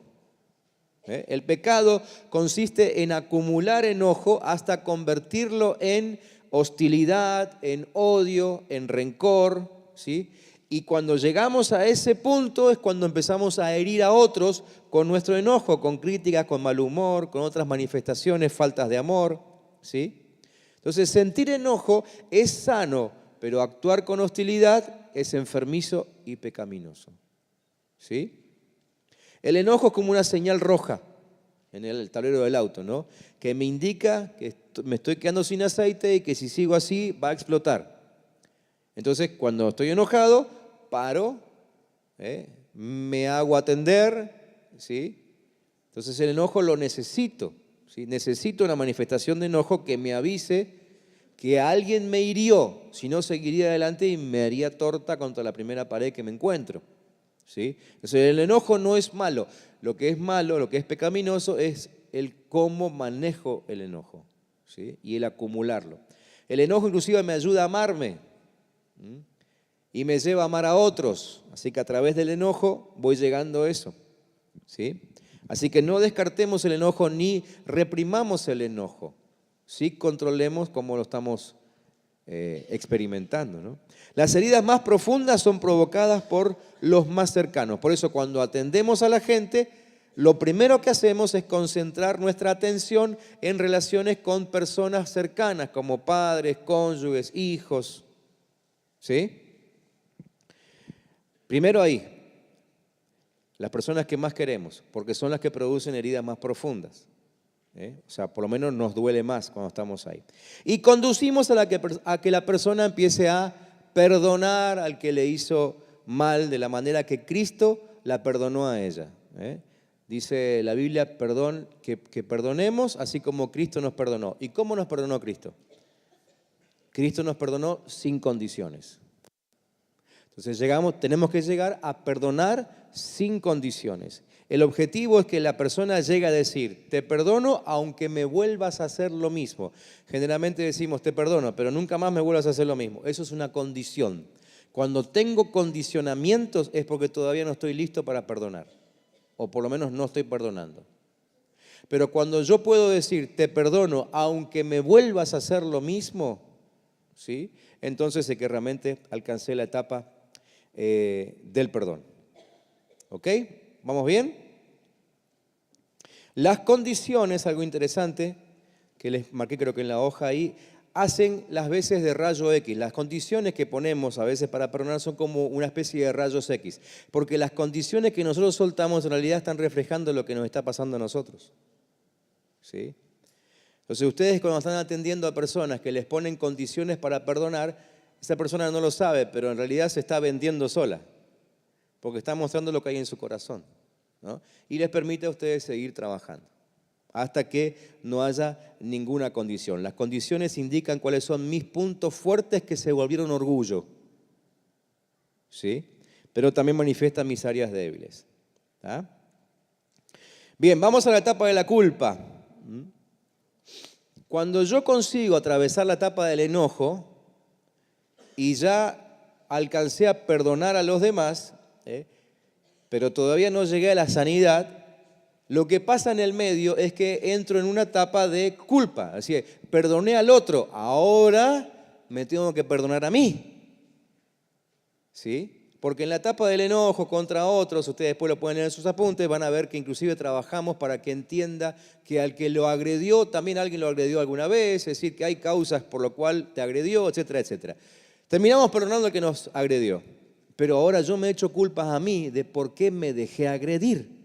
El pecado consiste en acumular enojo hasta convertirlo en hostilidad, en odio, en rencor, ¿sí? Y cuando llegamos a ese punto es cuando empezamos a herir a otros con nuestro enojo, con críticas, con mal humor, con otras manifestaciones, faltas de amor, ¿sí? Entonces sentir enojo es sano, pero actuar con hostilidad es enfermizo y pecaminoso, ¿sí? El enojo es como una señal roja en el tablero del auto, ¿no? Que me indica que me estoy quedando sin aceite y que si sigo así va a explotar. Entonces, cuando estoy enojado, paro, me hago atender, ¿sí? Entonces, el enojo lo necesito, ¿sí? Necesito una manifestación de enojo que me avise que alguien me hirió, si no seguiría adelante y me haría torta contra la primera pared que me encuentro, ¿sí? Entonces el enojo no es malo, lo que es malo, lo que es pecaminoso es el cómo manejo el enojo, ¿sí? Y el acumularlo. El enojo inclusive me ayuda a amarme y me lleva a amar a otros, así que a través del enojo voy llegando a eso, ¿sí? Así que no descartemos el enojo ni reprimamos el enojo. Sí, controlemos cómo lo estamos experimentando, ¿no? Las heridas más profundas son provocadas por los más cercanos. Por eso cuando atendemos a la gente, lo primero que hacemos es concentrar nuestra atención en relaciones con personas cercanas, como padres, cónyuges, hijos, ¿sí? Primero ahí, las personas que más queremos, porque son las que producen heridas más profundas. O sea, por lo menos nos duele más cuando estamos ahí. Y conducimos a que la persona empiece a perdonar al que le hizo mal de la manera que Cristo la perdonó a ella. Dice la Biblia, perdón, que perdonemos así como Cristo nos perdonó. ¿Y cómo nos perdonó Cristo? Cristo nos perdonó sin condiciones. Entonces tenemos que llegar a perdonar sin condiciones. El objetivo es que la persona llegue a decir, te perdono aunque me vuelvas a hacer lo mismo. Generalmente decimos, te perdono, pero nunca más me vuelvas a hacer lo mismo. Eso es una condición. Cuando tengo condicionamientos es porque todavía no estoy listo para perdonar. O por lo menos no estoy perdonando. Pero cuando yo puedo decir, te perdono aunque me vuelvas a hacer lo mismo, ¿sí? Entonces sé que realmente alcancé la etapa del perdón. ¿Ok? ¿Vamos bien? Las condiciones, algo interesante, que les marqué creo que en la hoja ahí, hacen las veces de rayo X. Las condiciones que ponemos a veces para perdonar son como una especie de rayos X, porque las condiciones que nosotros soltamos en realidad están reflejando lo que nos está pasando a nosotros, ¿sí? Entonces ustedes cuando están atendiendo a personas que les ponen condiciones para perdonar, esa persona no lo sabe, pero en realidad se está vendiendo sola, porque está mostrando lo que hay en su corazón, ¿no? Y les permite a ustedes seguir trabajando hasta que no haya ninguna condición. Las condiciones indican cuáles son mis puntos fuertes que se volvieron orgullo, ¿sí? pero también manifiesta mis áreas débiles. ¿Tá? Bien, vamos a la etapa de la culpa. Cuando yo consigo atravesar la etapa del enojo y ya alcancé a perdonar a los demás, pero todavía no llegué a la sanidad, lo que pasa en el medio es que entro en una etapa de culpa. Así que perdoné al otro, ahora me tengo que perdonar a mí. ¿Sí? Porque en la etapa del enojo contra otros, ustedes después lo pueden leer en sus apuntes, van a ver que inclusive trabajamos para que entienda que al que lo agredió, también alguien lo agredió alguna vez, es decir, que hay causas por lo cual te agredió, etcétera, etcétera. Terminamos perdonando al que nos agredió, pero ahora yo me echo culpas a mí de por qué me dejé agredir.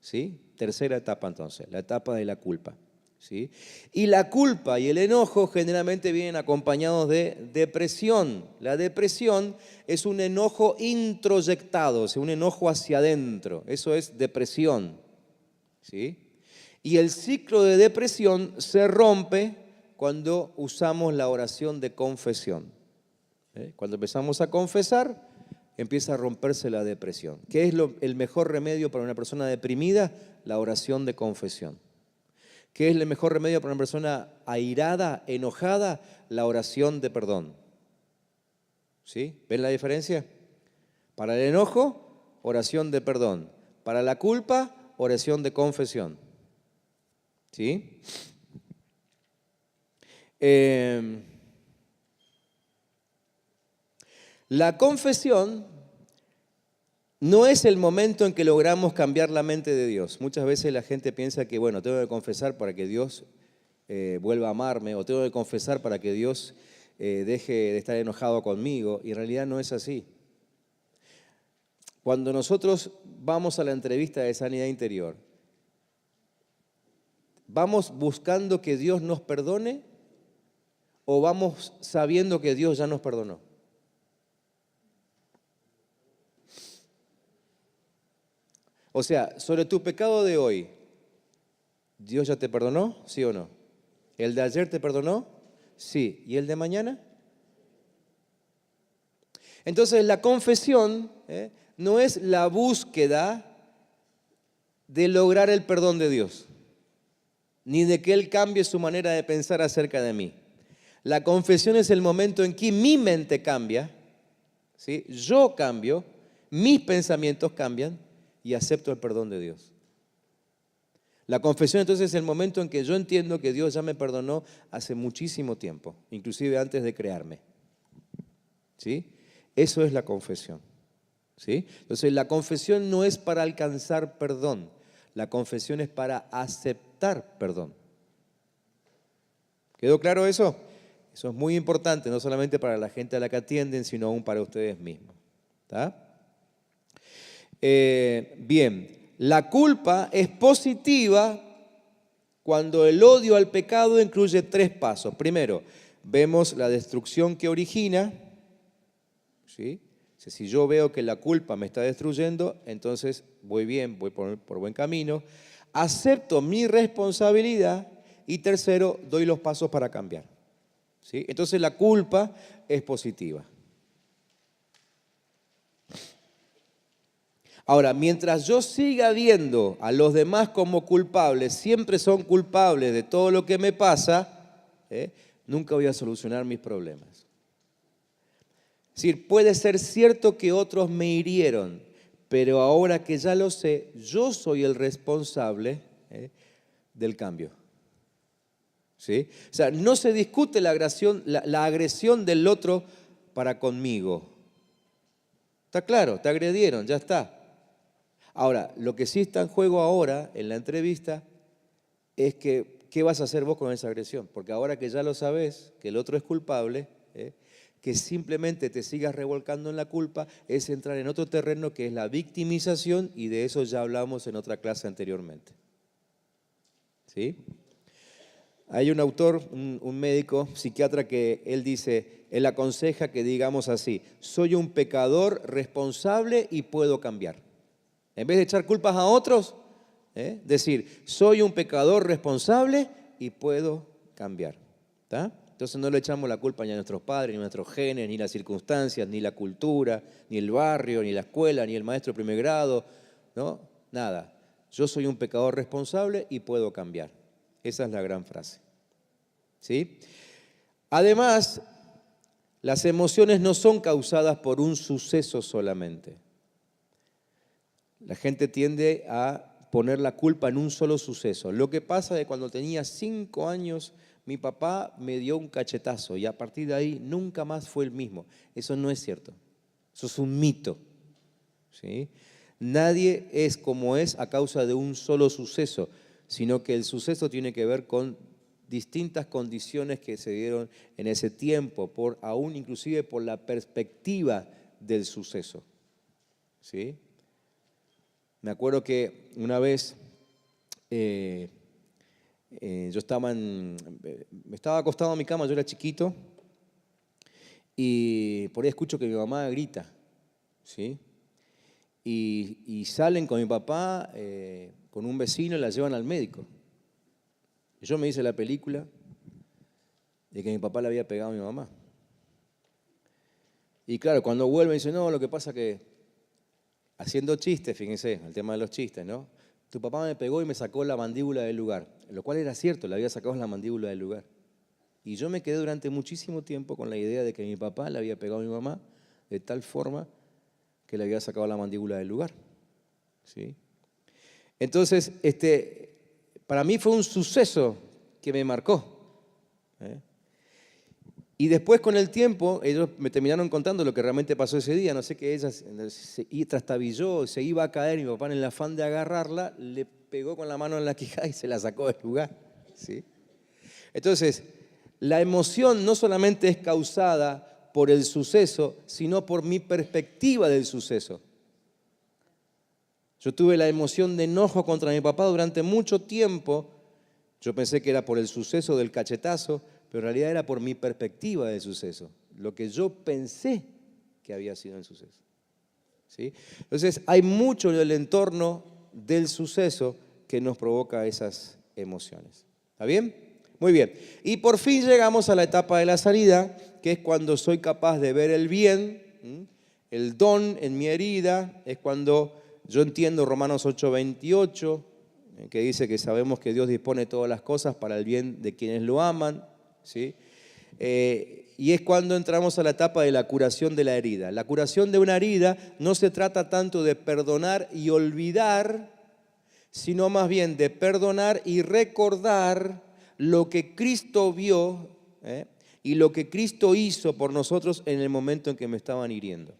¿Sí? Tercera etapa entonces, la etapa de la culpa. ¿Sí? Y la culpa y el enojo generalmente vienen acompañados de depresión. La depresión es un enojo introyectado, o sea, un enojo hacia adentro. Eso es depresión. ¿Sí? Y el ciclo de depresión se rompe cuando usamos la oración de confesión. Cuando empezamos a confesar, empieza a romperse la depresión. ¿Qué es el mejor remedio para una persona deprimida? La oración de confesión. ¿Qué es el mejor remedio para una persona airada, enojada? La oración de perdón. ¿Sí? ¿Ven la diferencia? Para el enojo, oración de perdón. Para la culpa, oración de confesión. ¿Sí? La confesión no es el momento en que logramos cambiar la mente de Dios. Muchas veces la gente piensa que, bueno, tengo que confesar para que Dios vuelva a amarme, o tengo que confesar para que Dios deje de estar enojado conmigo, y en realidad no es así. Cuando nosotros vamos a la entrevista de sanidad interior, ¿vamos buscando que Dios nos perdone o vamos sabiendo que Dios ya nos perdonó? O sea, sobre tu pecado de hoy, ¿Dios ya te perdonó? ¿Sí o no? ¿El de ayer te perdonó? Sí. ¿Y el de mañana? Entonces, la confesión no es la búsqueda de lograr el perdón de Dios, ni de que Él cambie su manera de pensar acerca de mí. La confesión es el momento en que mi mente cambia, ¿sí? Yo cambio, mis pensamientos cambian y acepto el perdón de Dios. La confesión entonces es el momento en que yo entiendo que Dios ya me perdonó hace muchísimo tiempo, inclusive antes de crearme. ¿Sí? Eso es la confesión. ¿Sí? Entonces la confesión no es para alcanzar perdón, la confesión es para aceptar perdón. ¿Quedó claro eso? Eso es muy importante, no solamente para la gente a la que atienden, sino aún para ustedes mismos. ¿Está? Bien, la culpa es positiva cuando el odio al pecado incluye 3 pasos. Primero, vemos la destrucción que origina. ¿Sí? Si yo veo que la culpa me está destruyendo, entonces voy bien, voy por buen camino. Acepto mi responsabilidad y tercero, doy los pasos para cambiar. ¿Sí? Entonces la culpa es positiva. Ahora, mientras yo siga viendo a los demás como culpables, siempre son culpables de todo lo que me pasa, nunca voy a solucionar mis problemas. Es decir, puede ser cierto que otros me hirieron, pero ahora que ya lo sé, yo soy el responsable del cambio. ¿Sí? O sea, no se discute la agresión del otro para conmigo. ¿Está claro? Te agredieron, ya está. Ahora, lo que sí está en juego ahora en la entrevista es que, ¿qué vas a hacer vos con esa agresión? Porque ahora que ya lo sabes, que el otro es culpable, que simplemente te sigas revolcando en la culpa, es entrar en otro terreno que es la victimización, y de eso ya hablamos en otra clase anteriormente. ¿Sí? Hay un autor, un médico, psiquiatra, que él aconseja que digamos así: soy un pecador responsable y puedo cambiar. En vez de echar culpas a otros, decir, soy un pecador responsable y puedo cambiar. ¿Está? Entonces no le echamos la culpa ni a nuestros padres, ni a nuestros genes, ni las circunstancias, ni la cultura, ni el barrio, ni la escuela, ni el maestro de primer grado, ¿no? Nada. Yo soy un pecador responsable y puedo cambiar. Esa es la gran frase. ¿Sí? Además, las emociones no son causadas por un suceso solamente. La gente tiende a poner la culpa en un solo suceso. Lo que pasa es que cuando tenía 5 años, mi papá me dio un cachetazo y a partir de ahí nunca más fue el mismo. Eso no es cierto. Eso es un mito. ¿Sí? Nadie es como es a causa de un solo suceso, sino que el suceso tiene que ver con distintas condiciones que se dieron en ese tiempo, aún inclusive por la perspectiva del suceso. ¿Sí? Me acuerdo que una vez yo estaba acostado en mi cama, yo era chiquito, y por ahí escucho que mi mamá grita, ¿sí? Y salen con mi papá, con un vecino, y la llevan al médico. Y yo me hice la película de que mi papá le había pegado a mi mamá. Y claro, cuando vuelve dice, no, lo que pasa que, haciendo chistes, fíjense, el tema de los chistes, ¿no? Tu papá me pegó y me sacó la mandíbula del lugar, lo cual era cierto, le había sacado la mandíbula del lugar. Y yo me quedé durante muchísimo tiempo con la idea de que mi papá le había pegado a mi mamá de tal forma que le había sacado la mandíbula del lugar. ¿Sí? Entonces, para mí fue un suceso que me marcó. Y después con el tiempo, ellos me terminaron contando lo que realmente pasó ese día. No sé que ella se trastabilló, se iba a caer, y mi papá en el afán de agarrarla, le pegó con la mano en la quijada y se la sacó del lugar. ¿Sí? Entonces, la emoción no solamente es causada por el suceso, sino por mi perspectiva del suceso. Yo tuve la emoción de enojo contra mi papá durante mucho tiempo. Yo pensé que era por el suceso del cachetazo, pero en realidad era por mi perspectiva del suceso, lo que yo pensé que había sido el suceso. ¿Sí? Entonces, hay mucho en el entorno del suceso que nos provoca esas emociones. ¿Está bien? Muy bien. Y por fin llegamos a la etapa de la salida, que es cuando soy capaz de ver el bien, el don en mi herida, es cuando yo entiendo Romanos 8:28, que dice que sabemos que Dios dispone todas las cosas para el bien de quienes lo aman, ¿sí? Y es cuando entramos a la etapa de la curación de la herida. La curación de una herida no se trata tanto de perdonar y olvidar, sino más bien de perdonar y recordar lo que Cristo vio y lo que Cristo hizo por nosotros en el momento en que me estaban hiriendo.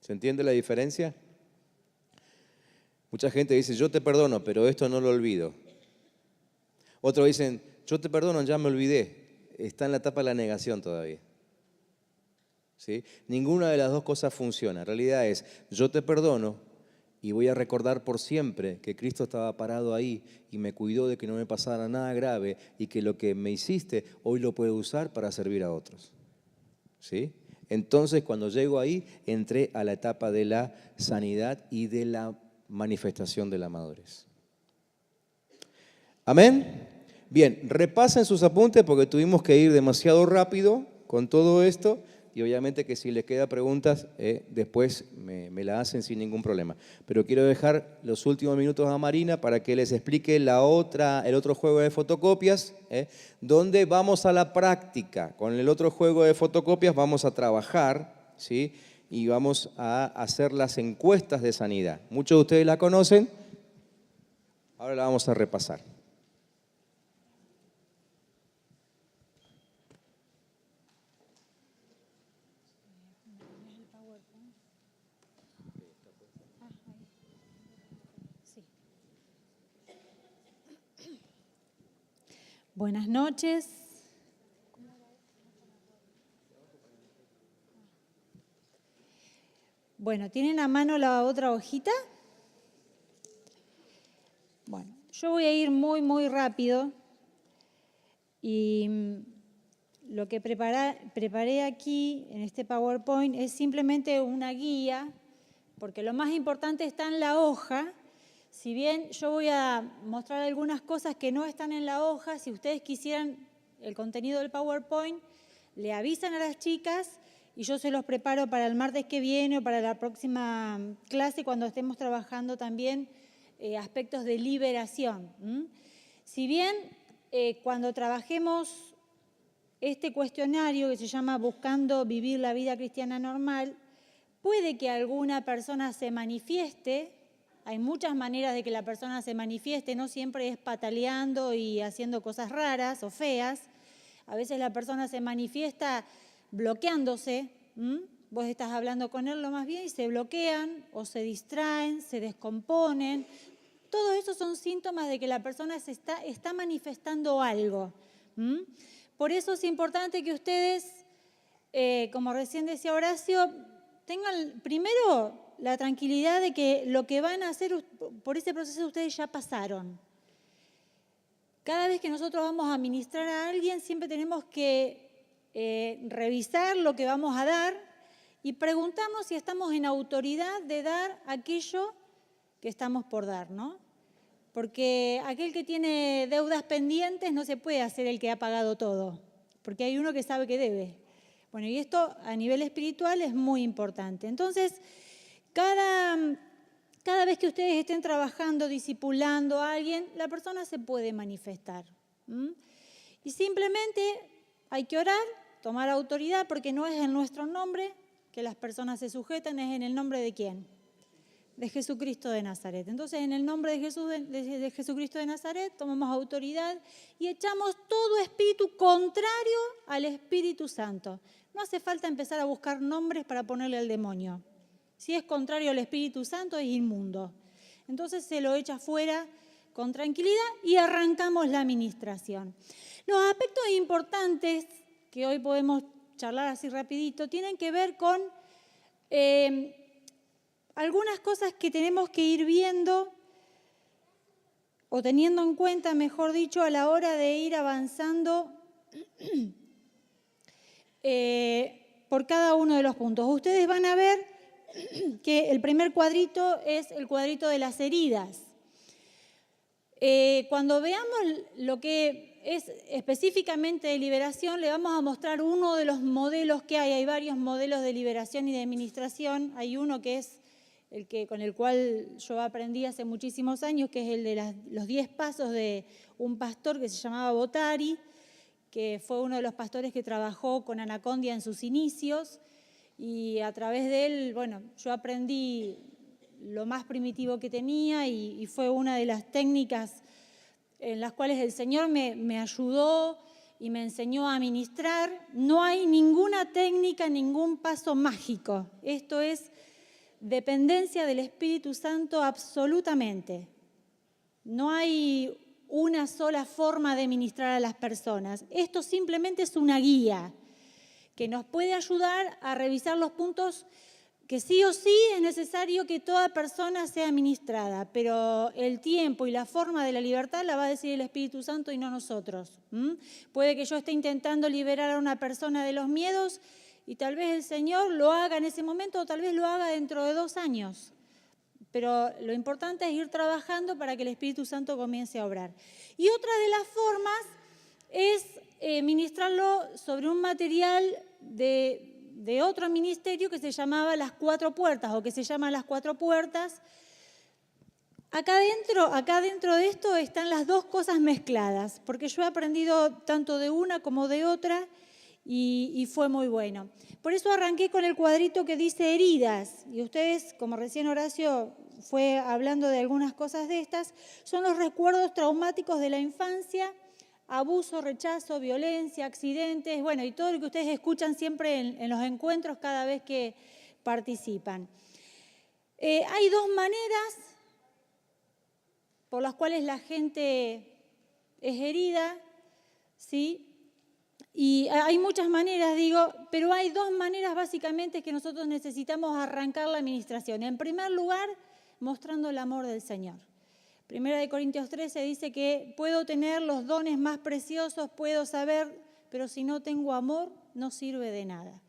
¿Se entiende la diferencia? Mucha gente dice, yo te perdono, pero esto no lo olvido. Otros dicen, yo te perdono, ya me olvidé. Está en la etapa de la negación todavía. ¿Sí? Ninguna de las dos cosas funciona. En realidad es, yo te perdono y voy a recordar por siempre que Cristo estaba parado ahí y me cuidó de que no me pasara nada grave y que lo que me hiciste hoy lo puedo usar para servir a otros. ¿Sí? Entonces, cuando llego ahí, entré a la etapa de la sanidad y de la manifestación de la madurez. ¿Amén? Bien, repasen sus apuntes porque tuvimos que ir demasiado rápido con todo esto y obviamente que si les queda preguntas, después me la hacen sin ningún problema. Pero quiero dejar los últimos minutos a Marina para que les explique el otro juego de fotocopias, donde vamos a la práctica. Con el otro juego de fotocopias vamos a trabajar, ¿sí? Y vamos a hacer las encuestas de sanidad. Muchos de ustedes la conocen, ahora la vamos a repasar. Buenas noches. Bueno, ¿tienen a mano la otra hojita? Bueno, yo voy a ir muy rápido y lo que preparé aquí en este PowerPoint es simplemente una guía, porque lo más importante está en la hoja. Si bien yo voy a mostrar algunas cosas que no están en la hoja, si ustedes quisieran el contenido del PowerPoint, le avisan a las chicas y yo se los preparo para el martes que viene o para la próxima clase cuando estemos trabajando también aspectos de liberación. Si bien cuando trabajemos este cuestionario que se llama Buscando vivir la vida cristiana normal, puede que alguna persona se manifieste. Hay muchas maneras de que la persona se manifieste, no siempre es pataleando y haciendo cosas raras o feas. A veces la persona se manifiesta bloqueándose. Vos estás hablando con él lo más bien y se bloquean o se distraen, se descomponen. Todos esos son síntomas de que la persona está manifestando algo. Por eso es importante que ustedes, como recién decía Horacio, tengan primero la tranquilidad de que lo que van a hacer por ese proceso ustedes ya pasaron. Cada vez que nosotros vamos a ministrar a alguien, siempre tenemos que revisar lo que vamos a dar y preguntarnos si estamos en autoridad de dar aquello que estamos por dar, ¿no? Porque aquel que tiene deudas pendientes no se puede hacer el que ha pagado todo, porque hay uno que sabe que debe. Bueno, y esto a nivel espiritual es muy importante. Entonces, cada vez que ustedes estén trabajando, discipulando a alguien, la persona se puede manifestar. Y simplemente hay que orar, tomar autoridad, porque no es en nuestro nombre que las personas se sujetan, es en el nombre de ¿quién? De Jesucristo de Nazaret. Entonces, en el nombre de Jesucristo de Nazaret, tomamos autoridad y echamos todo espíritu contrario al Espíritu Santo. No hace falta empezar a buscar nombres para ponerle al demonio. Si es contrario al Espíritu Santo, es inmundo. Entonces, se lo echa fuera con tranquilidad y arrancamos la administración. Los aspectos importantes que hoy podemos charlar así rapidito tienen que ver con algunas cosas que tenemos que ir viendo o teniendo en cuenta, mejor dicho, a la hora de ir avanzando por cada uno de los puntos. Ustedes van a ver que el primer cuadrito es el cuadrito de las heridas. Cuando veamos lo que es específicamente de liberación, le vamos a mostrar uno de los modelos que hay. Hay varios modelos de liberación y de administración. Hay uno que es con el cual yo aprendí hace muchísimos años, que es el de los 10 pasos de un pastor que se llamaba Botari, que fue uno de los pastores que trabajó con Anacondia en sus inicios. Y a través de él, bueno, yo aprendí lo más primitivo que tenía y fue una de las técnicas en las cuales el Señor me ayudó y me enseñó a ministrar. No hay ninguna técnica, ningún paso mágico. Esto es dependencia del Espíritu Santo absolutamente. No hay una sola forma de ministrar a las personas. Esto simplemente es una guía que nos puede ayudar a revisar los puntos que sí o sí es necesario que toda persona sea ministrada, pero el tiempo y la forma de la libertad la va a decir el Espíritu Santo y no nosotros. Puede que yo esté intentando liberar a una persona de los miedos y tal vez el Señor lo haga en ese momento o tal vez lo haga dentro de 2 años. Pero lo importante es ir trabajando para que el Espíritu Santo comience a obrar. Y otra de las formas es ministrarlo sobre un material de otro ministerio que se llamaba Las 4 Puertas o que se llama Las 4 Puertas. Acá dentro de esto están las dos cosas mezcladas, porque yo he aprendido tanto de una como de otra y fue muy bueno. Por eso arranqué con el cuadrito que dice heridas, y ustedes, como recién Horacio fue hablando de algunas cosas de estas, son los recuerdos traumáticos de la infancia, abuso, rechazo, violencia, accidentes, bueno, y todo lo que ustedes escuchan siempre en los encuentros cada vez que participan. Hay 2 maneras por las cuales la gente es herida, ¿sí? Y hay muchas maneras, digo, pero hay 2 maneras básicamente que nosotros necesitamos arrancar la administración. En primer lugar, mostrando el amor del Señor. 1 Corintios 13 dice que puedo tener los dones más preciosos, puedo saber, pero si no tengo amor, no sirve de nada.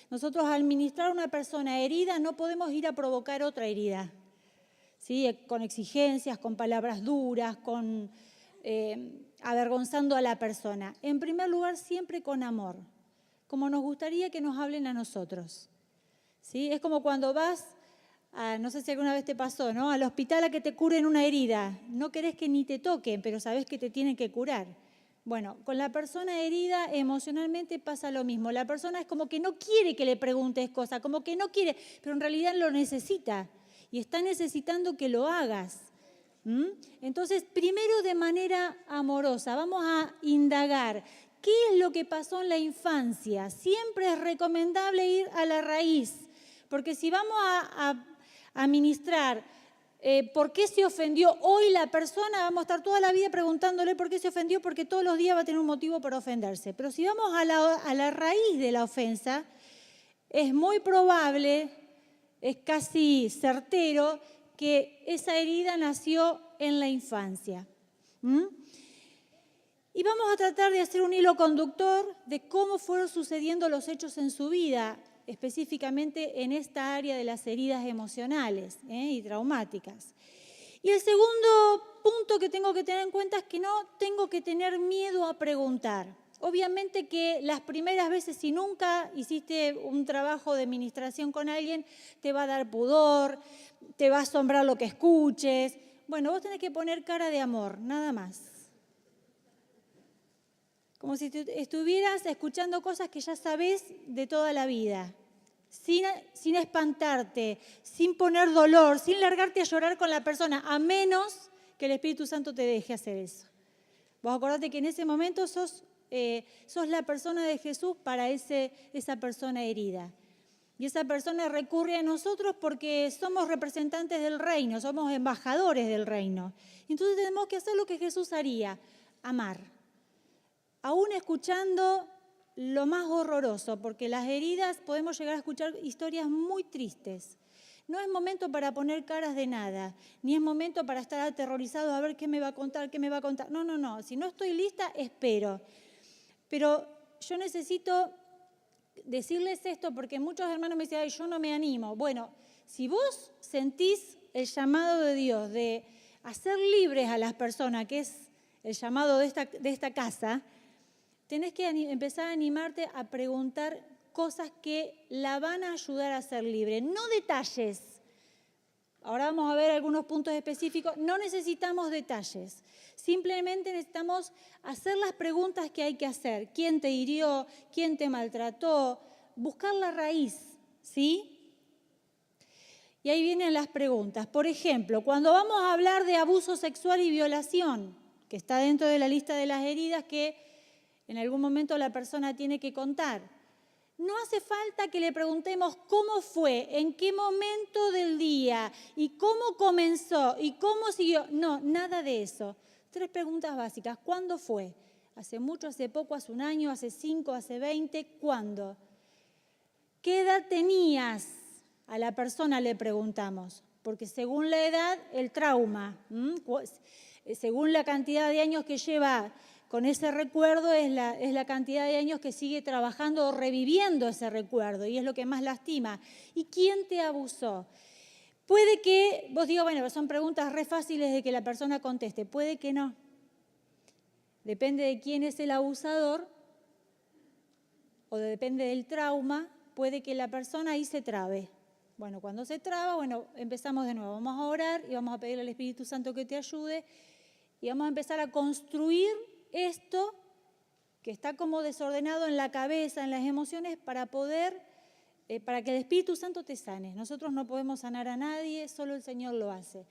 Nosotros al ministrar a una persona herida no podemos ir a provocar otra herida, ¿sí? Con exigencias, con palabras duras, con avergonzando a la persona? En primer lugar, siempre con amor, como nos gustaría que nos hablen a nosotros. ¿Sí? Es como cuando vas, no sé si alguna vez te pasó, ¿no?, al hospital a que te curen una herida. No querés que ni te toquen, pero sabés que te tienen que curar. Bueno, con la persona herida emocionalmente pasa lo mismo. La persona es como que no quiere que le preguntes cosas, como que no quiere, pero en realidad lo necesita y está necesitando que lo hagas. Entonces, primero de manera amorosa, vamos a indagar qué es lo que pasó en la infancia. Siempre es recomendable ir a la raíz, porque si vamos a ministrar por qué se ofendió hoy la persona, vamos a estar toda la vida preguntándole por qué se ofendió, porque todos los días va a tener un motivo para ofenderse. Pero si vamos a la raíz de la ofensa, es muy probable, es casi certero, que esa herida nació en la infancia. Y vamos a tratar de hacer un hilo conductor de cómo fueron sucediendo los hechos en su vida, específicamente en esta área de las heridas emocionales y traumáticas. Y el segundo punto que tengo que tener en cuenta es que no tengo que tener miedo a preguntar. Obviamente que las primeras veces, si nunca hiciste un trabajo de ministración con alguien, te va a dar pudor, te va a asombrar lo que escuches. Bueno, vos tenés que poner cara de amor, nada más. Como si estuvieras escuchando cosas que ya sabés de toda la vida. Sin espantarte, sin poner dolor, sin largarte a llorar con la persona, a menos que el Espíritu Santo te deje hacer eso. Vos acordate que en ese momento sos la persona de Jesús para esa persona herida. Y esa persona recurre a nosotros porque somos representantes del reino, somos embajadores del reino. Entonces tenemos que hacer lo que Jesús haría, amar. Aún escuchando lo más horroroso, porque las heridas podemos llegar a escuchar historias muy tristes. No es momento para poner caras de nada, ni es momento para estar aterrorizado a ver qué me va a contar, qué me va a contar. No. Si no estoy lista, espero. Pero yo necesito decirles esto porque muchos hermanos me dicen, ay, yo no me animo. Bueno, si vos sentís el llamado de Dios de hacer libres a las personas, que es el llamado de esta casa, tenés que empezar a animarte a preguntar cosas que la van a ayudar a ser libre, no detalles. Ahora vamos a ver algunos puntos específicos. No necesitamos detalles. Simplemente necesitamos hacer las preguntas que hay que hacer. ¿Quién te hirió? ¿Quién te maltrató? Buscar la raíz, ¿sí? Y ahí vienen las preguntas. Por ejemplo, cuando vamos a hablar de abuso sexual y violación, que está dentro de la lista de las heridas que en algún momento la persona tiene que contar, no hace falta que le preguntemos cómo fue, en qué momento del día y cómo comenzó y cómo siguió. No, nada de eso. 3 preguntas básicas. ¿Cuándo fue? ¿Hace mucho, hace poco, hace un año, hace 5, hace 20? ¿Cuándo? ¿Qué edad tenías? A la persona le preguntamos, porque según la edad, el trauma, según la cantidad de años que lleva con ese recuerdo, es la cantidad de años que sigue trabajando o reviviendo ese recuerdo, y es lo que más lastima. ¿Y quién te abusó? Puede que vos digas, bueno, son preguntas re fáciles de que la persona conteste. Puede que no. Depende de quién es el abusador o depende del trauma, puede que la persona ahí se trabe. Bueno, cuando se traba, bueno, empezamos de nuevo. Vamos a orar y vamos a pedirle al Espíritu Santo que te ayude y vamos a empezar a construir esto que está como desordenado en la cabeza, en las emociones, para que el Espíritu Santo te sane. Nosotros no podemos sanar a nadie, solo el Señor lo hace.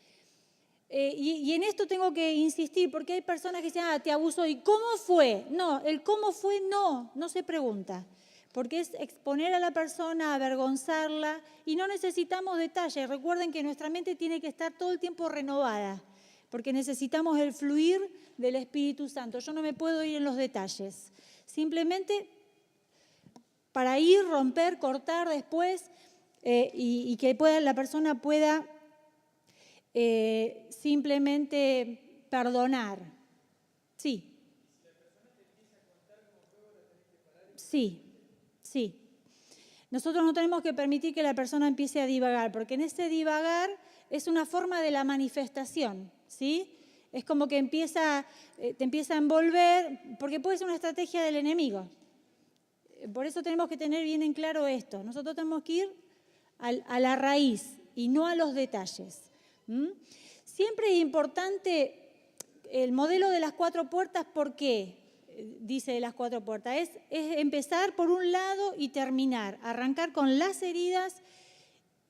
Y en esto tengo que insistir, porque hay personas que dicen, te abusó, ¿y cómo fue? No, el cómo fue no se pregunta, porque es exponer a la persona, avergonzarla, y no necesitamos detalles. Recuerden que nuestra mente tiene que estar todo el tiempo renovada, porque necesitamos el fluir del Espíritu Santo. Yo no me puedo ir en los detalles. Simplemente para ir, romper, cortar después y que la persona pueda simplemente perdonar. Sí. Sí. Nosotros no tenemos que permitir que la persona empiece a divagar, porque en ese divagar es una forma de la manifestación, ¿sí? Es como que te empieza a envolver, porque puede ser una estrategia del enemigo. Por eso tenemos que tener bien en claro esto. Nosotros tenemos que ir a la raíz y no a los detalles. Siempre es importante el modelo de las 4 puertas. ¿Por qué? Dice de las 4 puertas. Es empezar por un lado y terminar. Arrancar con las heridas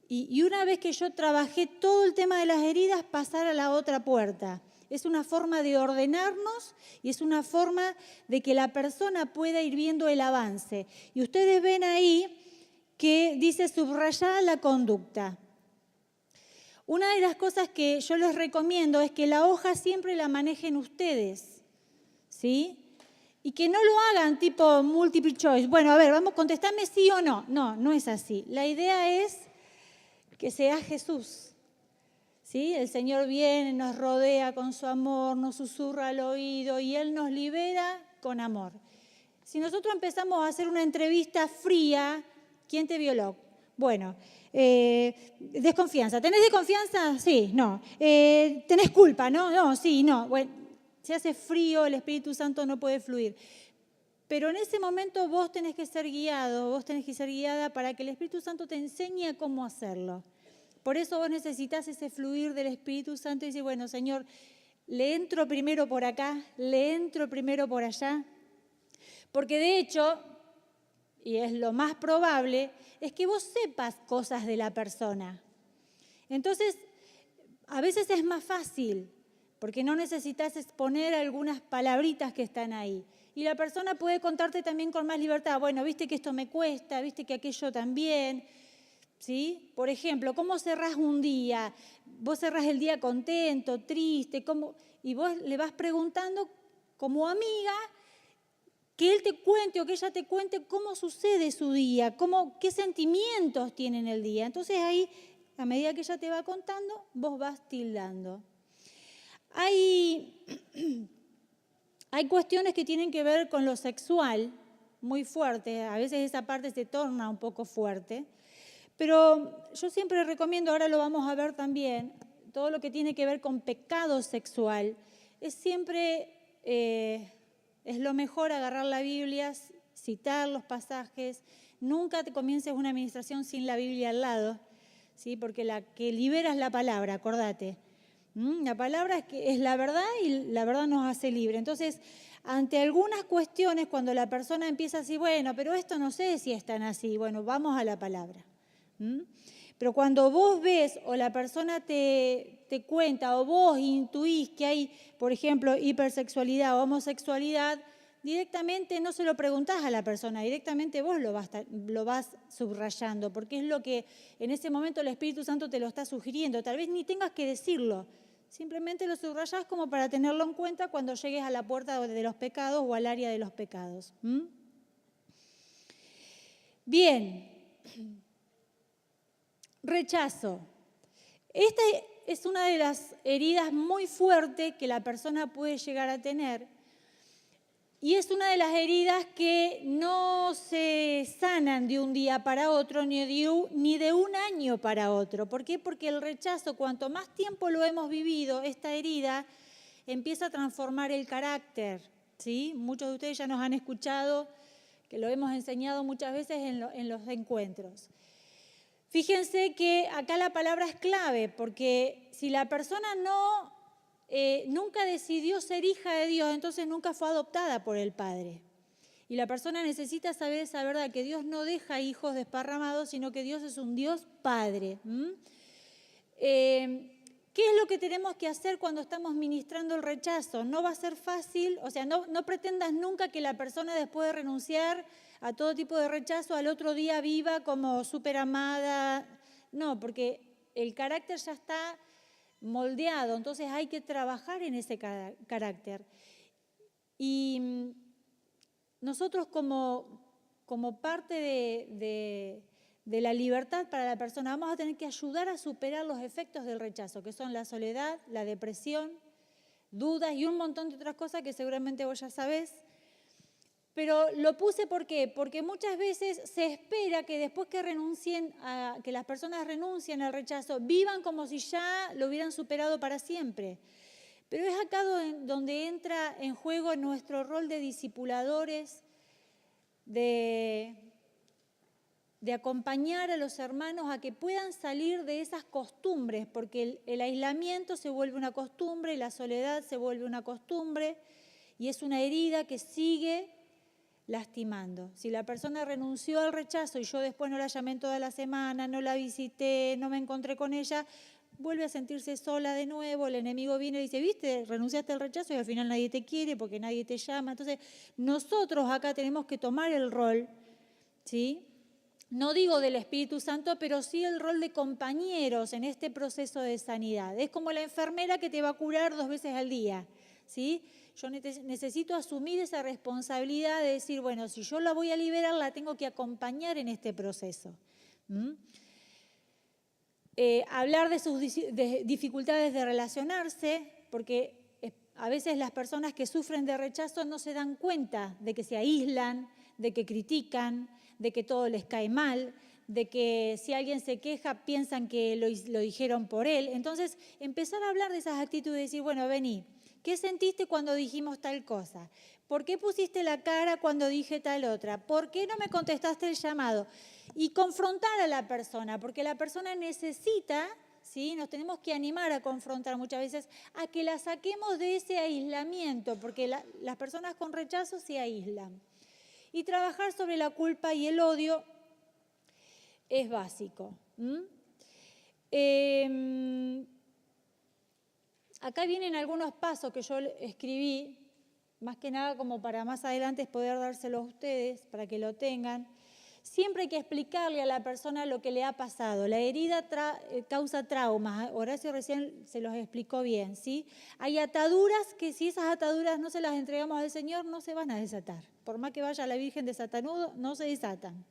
y una vez que yo trabajé todo el tema de las heridas, pasar a la otra puerta. Es una forma de ordenarnos y es una forma de que la persona pueda ir viendo el avance. Y ustedes ven ahí que dice subrayar la conducta. Una de las cosas que yo les recomiendo es que la hoja siempre la manejen ustedes, ¿sí? Y que no lo hagan tipo multiple choice. Bueno, a ver, vamos, contestame sí o no. No, no es así. La idea es que sea Jesús. ¿Sí? El Señor viene, nos rodea con su amor, nos susurra al oído y Él nos libera con amor. Si nosotros empezamos a hacer una entrevista fría, ¿quién te violó? Bueno, desconfianza. ¿Tenés desconfianza? Sí, no. ¿Tenés culpa? No, no, sí, no. Bueno, se hace frío, el Espíritu Santo no puede fluir. Pero en ese momento vos tenés que ser guiado, vos tenés que ser guiada para que el Espíritu Santo te enseñe cómo hacerlo. Por eso vos necesitas ese fluir del Espíritu Santo y decir, bueno, Señor, le entro primero por acá, le entro primero por allá. Porque de hecho, y es lo más probable, es que vos sepas cosas de la persona. Entonces, a veces es más fácil, porque no necesitas exponer algunas palabritas que están ahí. Y la persona puede contarte también con más libertad. Bueno, viste que esto me cuesta, viste que aquello también. ¿Sí? Por ejemplo, ¿cómo cerrás un día? Vos cerrás el día contento, triste, y vos le vas preguntando como amiga que él te cuente o que ella te cuente cómo sucede su día, qué sentimientos tiene en el día. Entonces ahí, a medida que ella te va contando, vos vas tildando. Hay cuestiones que tienen que ver con lo sexual, muy fuerte. A veces esa parte se torna un poco fuerte. Pero yo siempre recomiendo, ahora lo vamos a ver también, todo lo que tiene que ver con pecado sexual. Es siempre, es lo mejor agarrar la Biblia, citar los pasajes. Nunca te comiences una administración sin la Biblia al lado, ¿sí? Porque la que libera es la palabra, acordate. La palabra es la verdad y la verdad nos hace libre. Entonces, ante algunas cuestiones, cuando la persona empieza así, bueno, pero esto no sé si es tan así, bueno, vamos a la palabra. Pero cuando vos ves o la persona te cuenta o vos intuís que hay, por ejemplo, hipersexualidad o homosexualidad, directamente no se lo preguntás a la persona, directamente vos lo vas subrayando, porque es lo que en ese momento el Espíritu Santo te lo está sugiriendo. Tal vez ni tengas que decirlo, simplemente lo subrayás como para tenerlo en cuenta cuando llegues a la puerta de los pecados o al área de los pecados. Bien. Rechazo. Esta es una de las heridas muy fuertes que la persona puede llegar a tener y es una de las heridas que no se sanan de un día para otro ni de un año para otro. ¿Por qué? Porque el rechazo, cuanto más tiempo lo hemos vivido, esta herida empieza a transformar el carácter, ¿sí? Muchos de ustedes ya nos han escuchado, que lo hemos enseñado muchas veces en los encuentros. Fíjense que acá la palabra es clave, porque si la persona nunca decidió ser hija de Dios, entonces nunca fue adoptada por el Padre. Y la persona necesita saber esa verdad, que Dios no deja hijos desparramados, sino que Dios es un Dios Padre. ¿Qué es lo que tenemos que hacer cuando estamos ministrando el rechazo? No va a ser fácil, o sea, no pretendas nunca que la persona después de renunciar a todo tipo de rechazo, al otro día viva como súper amada. No, porque el carácter ya está moldeado, entonces hay que trabajar en ese carácter. Y nosotros como parte de la libertad para la persona vamos a tener que ayudar a superar los efectos del rechazo, que son la soledad, la depresión, dudas y un montón de otras cosas que seguramente vos ya sabés. Pero lo puse ¿por qué? Porque muchas veces se espera que después que que las personas renuncien al rechazo, vivan como si ya lo hubieran superado para siempre. Pero es acá donde entra en juego nuestro rol de discipuladores, de acompañar a los hermanos a que puedan salir de esas costumbres, porque el aislamiento se vuelve una costumbre, la soledad se vuelve una costumbre y es una herida que sigue lastimando. Si la persona renunció al rechazo y yo después no la llamé en toda la semana, no la visité, no me encontré con ella, vuelve a sentirse sola de nuevo, el enemigo viene y dice, viste, renunciaste al rechazo y al final nadie te quiere porque nadie te llama. Entonces, nosotros acá tenemos que tomar el rol, ¿sí? No digo del Espíritu Santo, pero sí el rol de compañeros en este proceso de sanidad. Es como la enfermera que te va a curar 2 veces al día, ¿sí? Yo necesito asumir esa responsabilidad de decir, bueno, si yo la voy a liberar, la tengo que acompañar en este proceso. Hablar de sus dificultades de relacionarse, porque a veces las personas que sufren de rechazo no se dan cuenta de que se aíslan, de que critican, de que todo les cae mal, de que si alguien se queja piensan que lo dijeron por él. Entonces, empezar a hablar de esas actitudes y decir, bueno, vení, ¿qué sentiste cuando dijimos tal cosa? ¿Por qué pusiste la cara cuando dije tal otra? ¿Por qué no me contestaste el llamado? Y confrontar a la persona, porque la persona necesita, ¿sí? Nos tenemos que animar a confrontar muchas veces, a que la saquemos de ese aislamiento, porque las personas con rechazo se aíslan. Y trabajar sobre la culpa y el odio es básico. Acá vienen algunos pasos que yo escribí, más que nada como para más adelante poder dárselos a ustedes, para que lo tengan. Siempre hay que explicarle a la persona lo que le ha pasado. La herida causa traumas. Horacio recién se los explicó bien, ¿sí? Hay ataduras que si esas ataduras no se las entregamos al Señor, no se van a desatar. Por más que vaya la Virgen de Satanudo, no se desatan.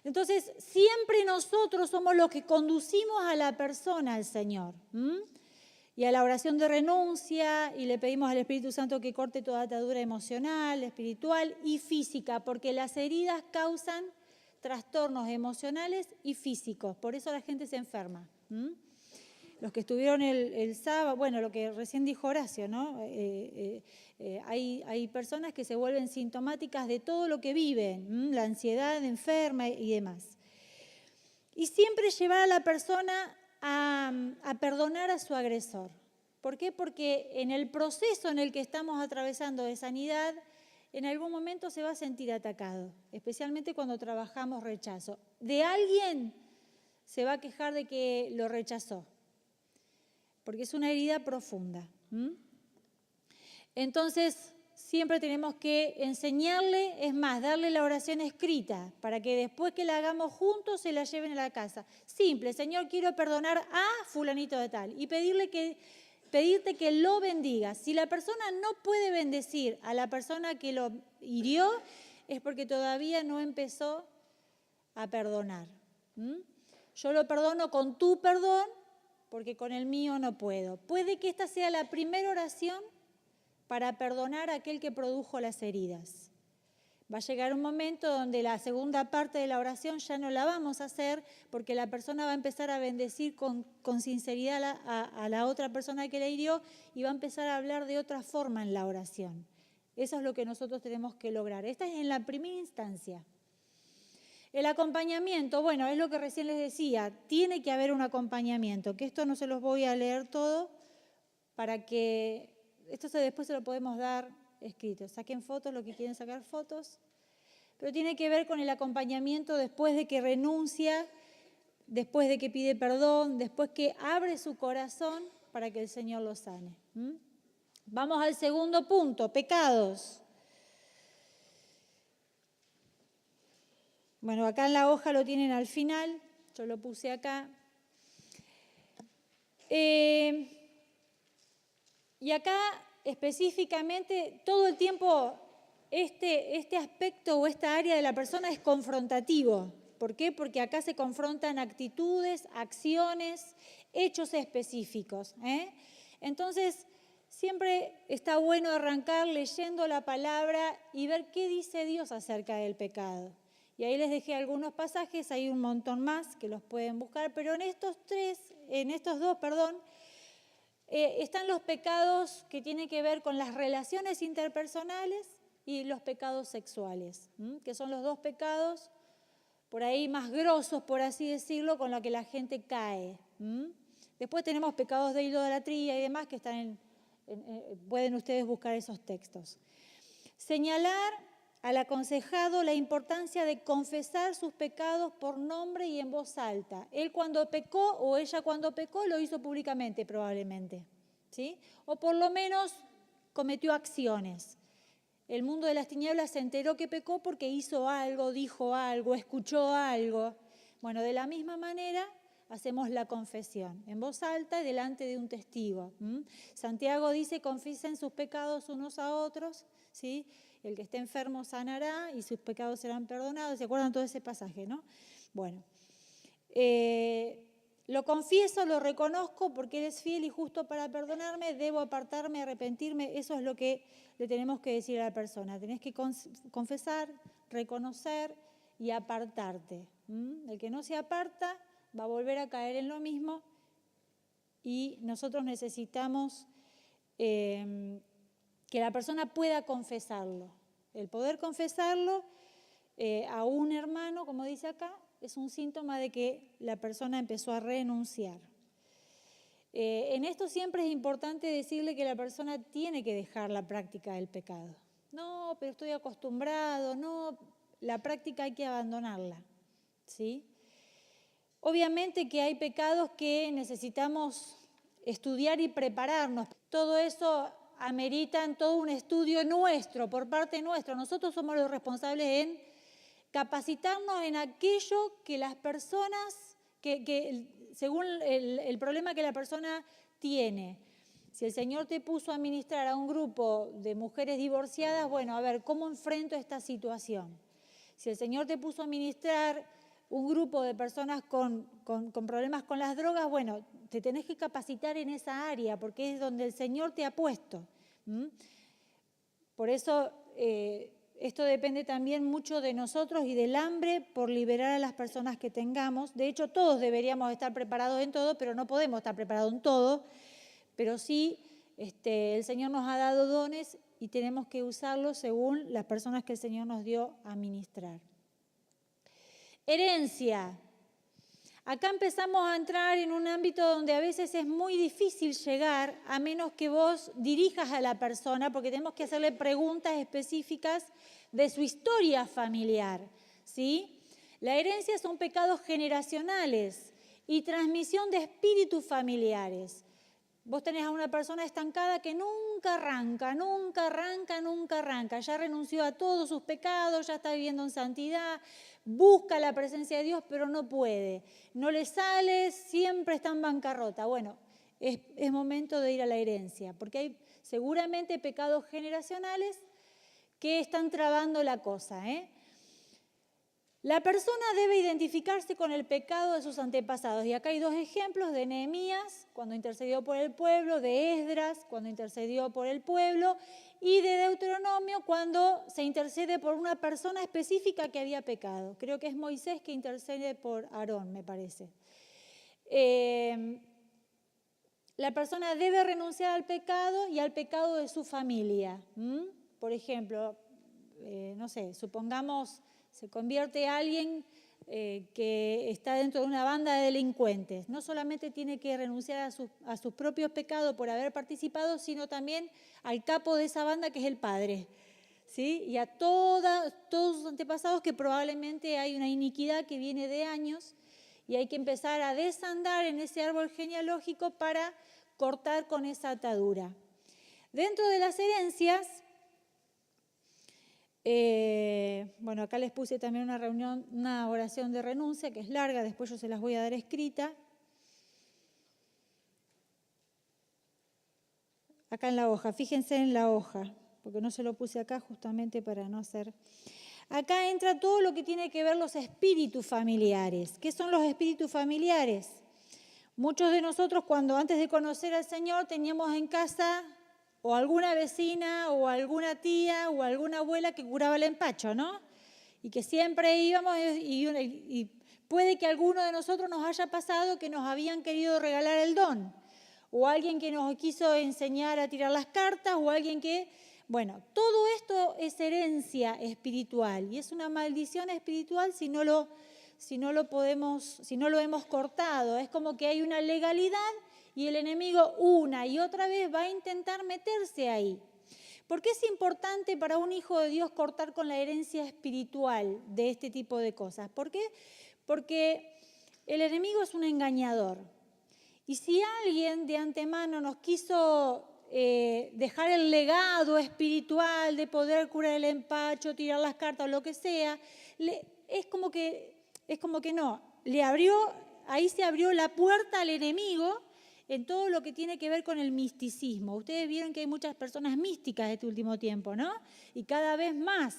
Entonces, siempre nosotros somos los que conducimos a la persona al Señor. Y a la oración de renuncia, y le pedimos al Espíritu Santo que corte toda atadura emocional, espiritual y física, porque las heridas causan trastornos emocionales y físicos, por eso la gente se enferma. Los que estuvieron el sábado, bueno, lo que recién dijo Horacio, ¿no? Hay personas que se vuelven sintomáticas de todo lo que viven, la ansiedad enferma y demás. Y siempre llevar a la persona a perdonar a su agresor. ¿Por qué? Porque en el proceso en el que estamos atravesando de sanidad, en algún momento se va a sentir atacado, especialmente cuando trabajamos rechazo. De alguien se va a quejar de que lo rechazó, porque es una herida profunda. Entonces, siempre tenemos que enseñarle, es más, darle la oración escrita para que después que la hagamos juntos se la lleven a la casa. Simple, Señor, quiero perdonar a fulanito de tal y pedirte que lo bendigas. Si la persona no puede bendecir a la persona que lo hirió, es porque todavía no empezó a perdonar. Yo lo perdono con tu perdón porque con el mío no puedo. Puede que esta sea la primera oración para perdonar a aquel que produjo las heridas. Va a llegar un momento donde la segunda parte de la oración ya no la vamos a hacer porque la persona va a empezar a bendecir con sinceridad a la otra persona que la hirió y va a empezar a hablar de otra forma en la oración. Eso es lo que nosotros tenemos que lograr. Esta es en la primera instancia. El acompañamiento, bueno, es lo que recién les decía, tiene que haber un acompañamiento, que esto no se los voy a leer todo para que... Esto después se lo podemos dar escrito. Saquen fotos, lo que quieren sacar fotos. Pero tiene que ver con el acompañamiento después de que renuncia, después de que pide perdón, después que abre su corazón para que el Señor lo sane. Vamos al segundo punto, pecados. Bueno, acá en la hoja lo tienen al final. Yo lo puse acá. Y acá específicamente todo el tiempo este aspecto o esta área de la persona es confrontativo. ¿Por qué? Porque acá se confrontan actitudes, acciones, hechos específicos. Entonces, siempre está bueno arrancar leyendo la palabra y ver qué dice Dios acerca del pecado. Y ahí les dejé algunos pasajes, hay un montón más que los pueden buscar, pero en estos dos, Están los pecados que tienen que ver con las relaciones interpersonales y los pecados sexuales, que son los dos pecados por ahí más grosos, por así decirlo, con los que la gente cae. Después tenemos pecados de idolatría y demás que están pueden ustedes buscar esos textos. Señalar al aconsejado la importancia de confesar sus pecados por nombre y en voz alta. Él cuando pecó o ella cuando pecó lo hizo públicamente probablemente, ¿sí? O por lo menos cometió acciones. El mundo de las tinieblas se enteró que pecó porque hizo algo, dijo algo, escuchó algo. Bueno, de la misma manera hacemos la confesión, en voz alta y delante de un testigo. Santiago dice, confiesen sus pecados unos a otros, ¿sí? El que esté enfermo sanará y sus pecados serán perdonados. ¿Se acuerdan todo ese pasaje, no? Bueno, lo confieso, lo reconozco porque Él es fiel y justo para perdonarme, debo apartarme, arrepentirme. Eso es lo que le tenemos que decir a la persona. Tenés que confesar, reconocer y apartarte. El que no se aparta va a volver a caer en lo mismo y nosotros necesitamos que la persona pueda confesarlo. El poder confesarlo a un hermano, como dice acá, es un síntoma de que la persona empezó a renunciar. En esto siempre es importante decirle que la persona tiene que dejar la práctica del pecado. No, pero estoy acostumbrado, no, la práctica hay que abandonarla, ¿sí? Obviamente que hay pecados que necesitamos estudiar y prepararnos. Todo eso ameritan todo un estudio nuestro, por parte nuestra. Nosotros somos los responsables en capacitarnos en aquello que las personas, según el problema que la persona tiene. Si el Señor te puso a ministrar a un grupo de mujeres divorciadas, bueno, a ver, ¿cómo enfrento esta situación? Si el Señor te puso a ministrar un grupo de personas con problemas con las drogas, bueno, te tenés que capacitar en esa área porque es donde el Señor te ha puesto. Por eso esto depende también mucho de nosotros y del hambre por liberar a las personas que tengamos. De hecho, todos deberíamos estar preparados en todo, pero no podemos estar preparados en todo. Pero sí, el Señor nos ha dado dones y tenemos que usarlos según las personas que el Señor nos dio a ministrar. Herencia. Acá empezamos a entrar en un ámbito donde a veces es muy difícil llegar a menos que vos dirijas a la persona porque tenemos que hacerle preguntas específicas de su historia familiar, ¿sí? La herencia son pecados generacionales y transmisión de espíritus familiares. Vos tenés a una persona estancada que nunca arranca, ya renunció a todos sus pecados, ya está viviendo en santidad, busca la presencia de Dios, pero no puede, no le sale, siempre está en bancarrota. Bueno, es momento de ir a la herencia, porque hay seguramente pecados generacionales que están trabando la cosa, La persona debe identificarse con el pecado de sus antepasados. Y acá hay dos ejemplos de Nehemías, cuando intercedió por el pueblo, de Esdras, cuando intercedió por el pueblo, y de Deuteronomio, cuando se intercede por una persona específica que había pecado. Creo que es Moisés que intercede por Aarón, me parece. La persona debe renunciar al pecado y al pecado de su familia. Por ejemplo, no sé, supongamos se convierte alguien que está dentro de una banda de delincuentes. No solamente tiene que renunciar a sus propios pecados por haber participado, sino también al capo de esa banda que es el padre, ¿sí? Y a todos sus antepasados que probablemente hay una iniquidad que viene de años y hay que empezar a desandar en ese árbol genealógico para cortar con esa atadura. Dentro de las herencias, bueno, acá les puse también una oración de renuncia que es larga, después yo se las voy a dar escrita. Acá en la hoja, fíjense en la hoja, porque no se lo puse acá justamente para no hacer. Acá entra todo lo que tiene que ver los espíritus familiares. ¿Qué son los espíritus familiares? Muchos de nosotros cuando antes de conocer al Señor teníamos en casa o alguna vecina, o alguna tía, o alguna abuela que curaba el empacho, ¿no? Y que siempre íbamos, y puede que a alguno de nosotros nos haya pasado que nos habían querido regalar el don. o alguien que nos quiso enseñar a tirar las cartas, o alguien que... Bueno, todo esto es herencia espiritual y es una maldición espiritual si no lo hemos cortado. Es como que hay una legalidad y el enemigo una y otra vez va a intentar meterse ahí. ¿Por qué es importante para un hijo de Dios cortar con la herencia espiritual de este tipo de cosas? ¿Por qué? Porque el enemigo es un engañador. Y si alguien de antemano nos quiso dejar el legado espiritual de poder curar el empacho, tirar las cartas o lo que sea, es como que no, ahí se abrió la puerta al enemigo en todo lo que tiene que ver con el misticismo. Ustedes vieron que hay muchas personas místicas este último tiempo, ¿no? Y cada vez más.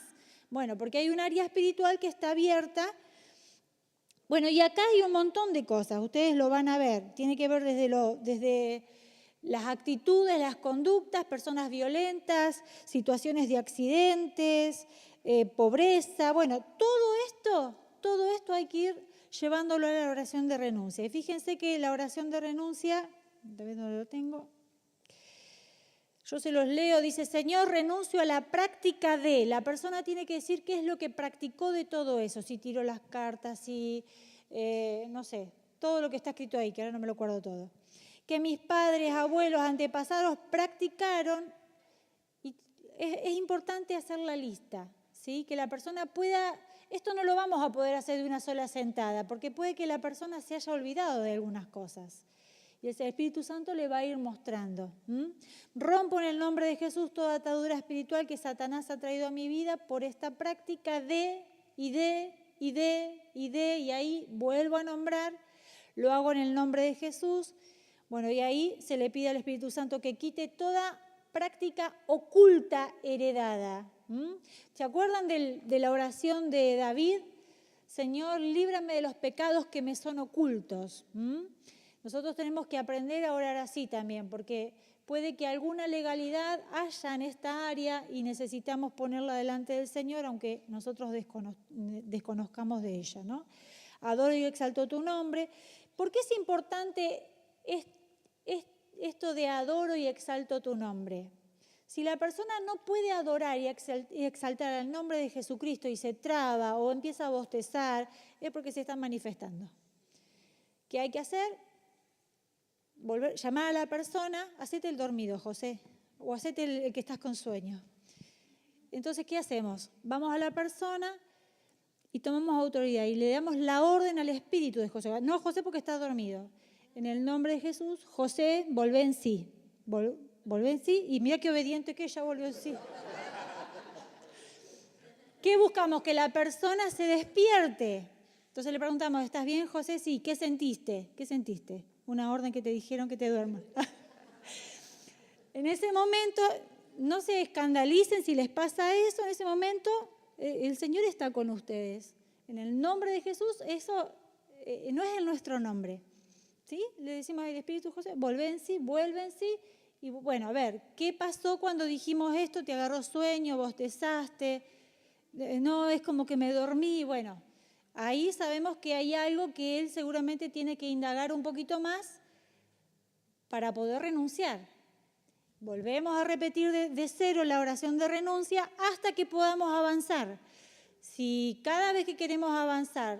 Bueno, porque hay un área espiritual que está abierta. Bueno, y acá hay un montón de cosas, ustedes lo van a ver. Tiene que ver desde las actitudes, las conductas, personas violentas, situaciones de accidentes, pobreza. Bueno, todo esto hay que ir llevándolo a la oración de renuncia. Y fíjense que la oración de renuncia, a ver dónde lo tengo, yo se los leo, dice, Señor, renuncio a la práctica de. La persona tiene que decir qué es lo que practicó de todo eso, si tiró las cartas, si, no sé, todo lo que está escrito ahí, que ahora no me lo acuerdo todo. Que mis padres, abuelos, antepasados practicaron, y es importante hacer la lista, ¿sí? Que la persona pueda. Esto no lo vamos a poder hacer de una sola sentada, porque puede que la persona se haya olvidado de algunas cosas. Y el Espíritu Santo le va a ir mostrando. Rompo en el nombre de Jesús toda atadura espiritual que Satanás ha traído a mi vida por esta práctica y ahí vuelvo a nombrar, lo hago en el nombre de Jesús. Bueno, y ahí se le pide al Espíritu Santo que quite toda práctica oculta heredada. ¿Se acuerdan de la oración de David? Señor, líbrame de los pecados que me son ocultos. Nosotros tenemos que aprender a orar así también, porque puede que alguna legalidad haya en esta área y necesitamos ponerla delante del Señor, aunque nosotros desconozcamos de ella, ¿no? Adoro y exalto tu nombre. ¿Por qué es importante esto de adoro y exalto tu nombre? Si la persona no puede adorar y exaltar el nombre de Jesucristo y se traba o empieza a bostezar, es porque se está manifestando. ¿Qué hay que hacer? Llamar a la persona, hacete el dormido, José, o hacete el que estás con sueño. Entonces, ¿qué hacemos? Vamos a la persona y tomamos autoridad y le damos la orden al espíritu de José. No, José, porque está dormido. En el nombre de Jesús, José, volvé en sí. Volvé en sí, y mira qué obediente que ella volvió en sí. ¿Qué buscamos? Que la persona se despierte. Entonces le preguntamos, ¿estás bien, José? Sí. ¿Qué sentiste? ¿Qué sentiste? Una orden que te dijeron que te duermas. En ese momento, no se escandalicen si les pasa eso. En ese momento, el Señor está con ustedes. En el nombre de Jesús, eso no es en nuestro nombre. ¿Sí? Le decimos al Espíritu José, vuelve en sí. Y bueno, a ver, ¿qué pasó cuando dijimos esto? ¿Te agarró sueño? ¿Bostezaste? No, es como que me dormí. Bueno, ahí sabemos que hay algo que él seguramente tiene que indagar un poquito más para poder renunciar. Volvemos a repetir de cero la oración de renuncia hasta que podamos avanzar. Si cada vez que queremos avanzar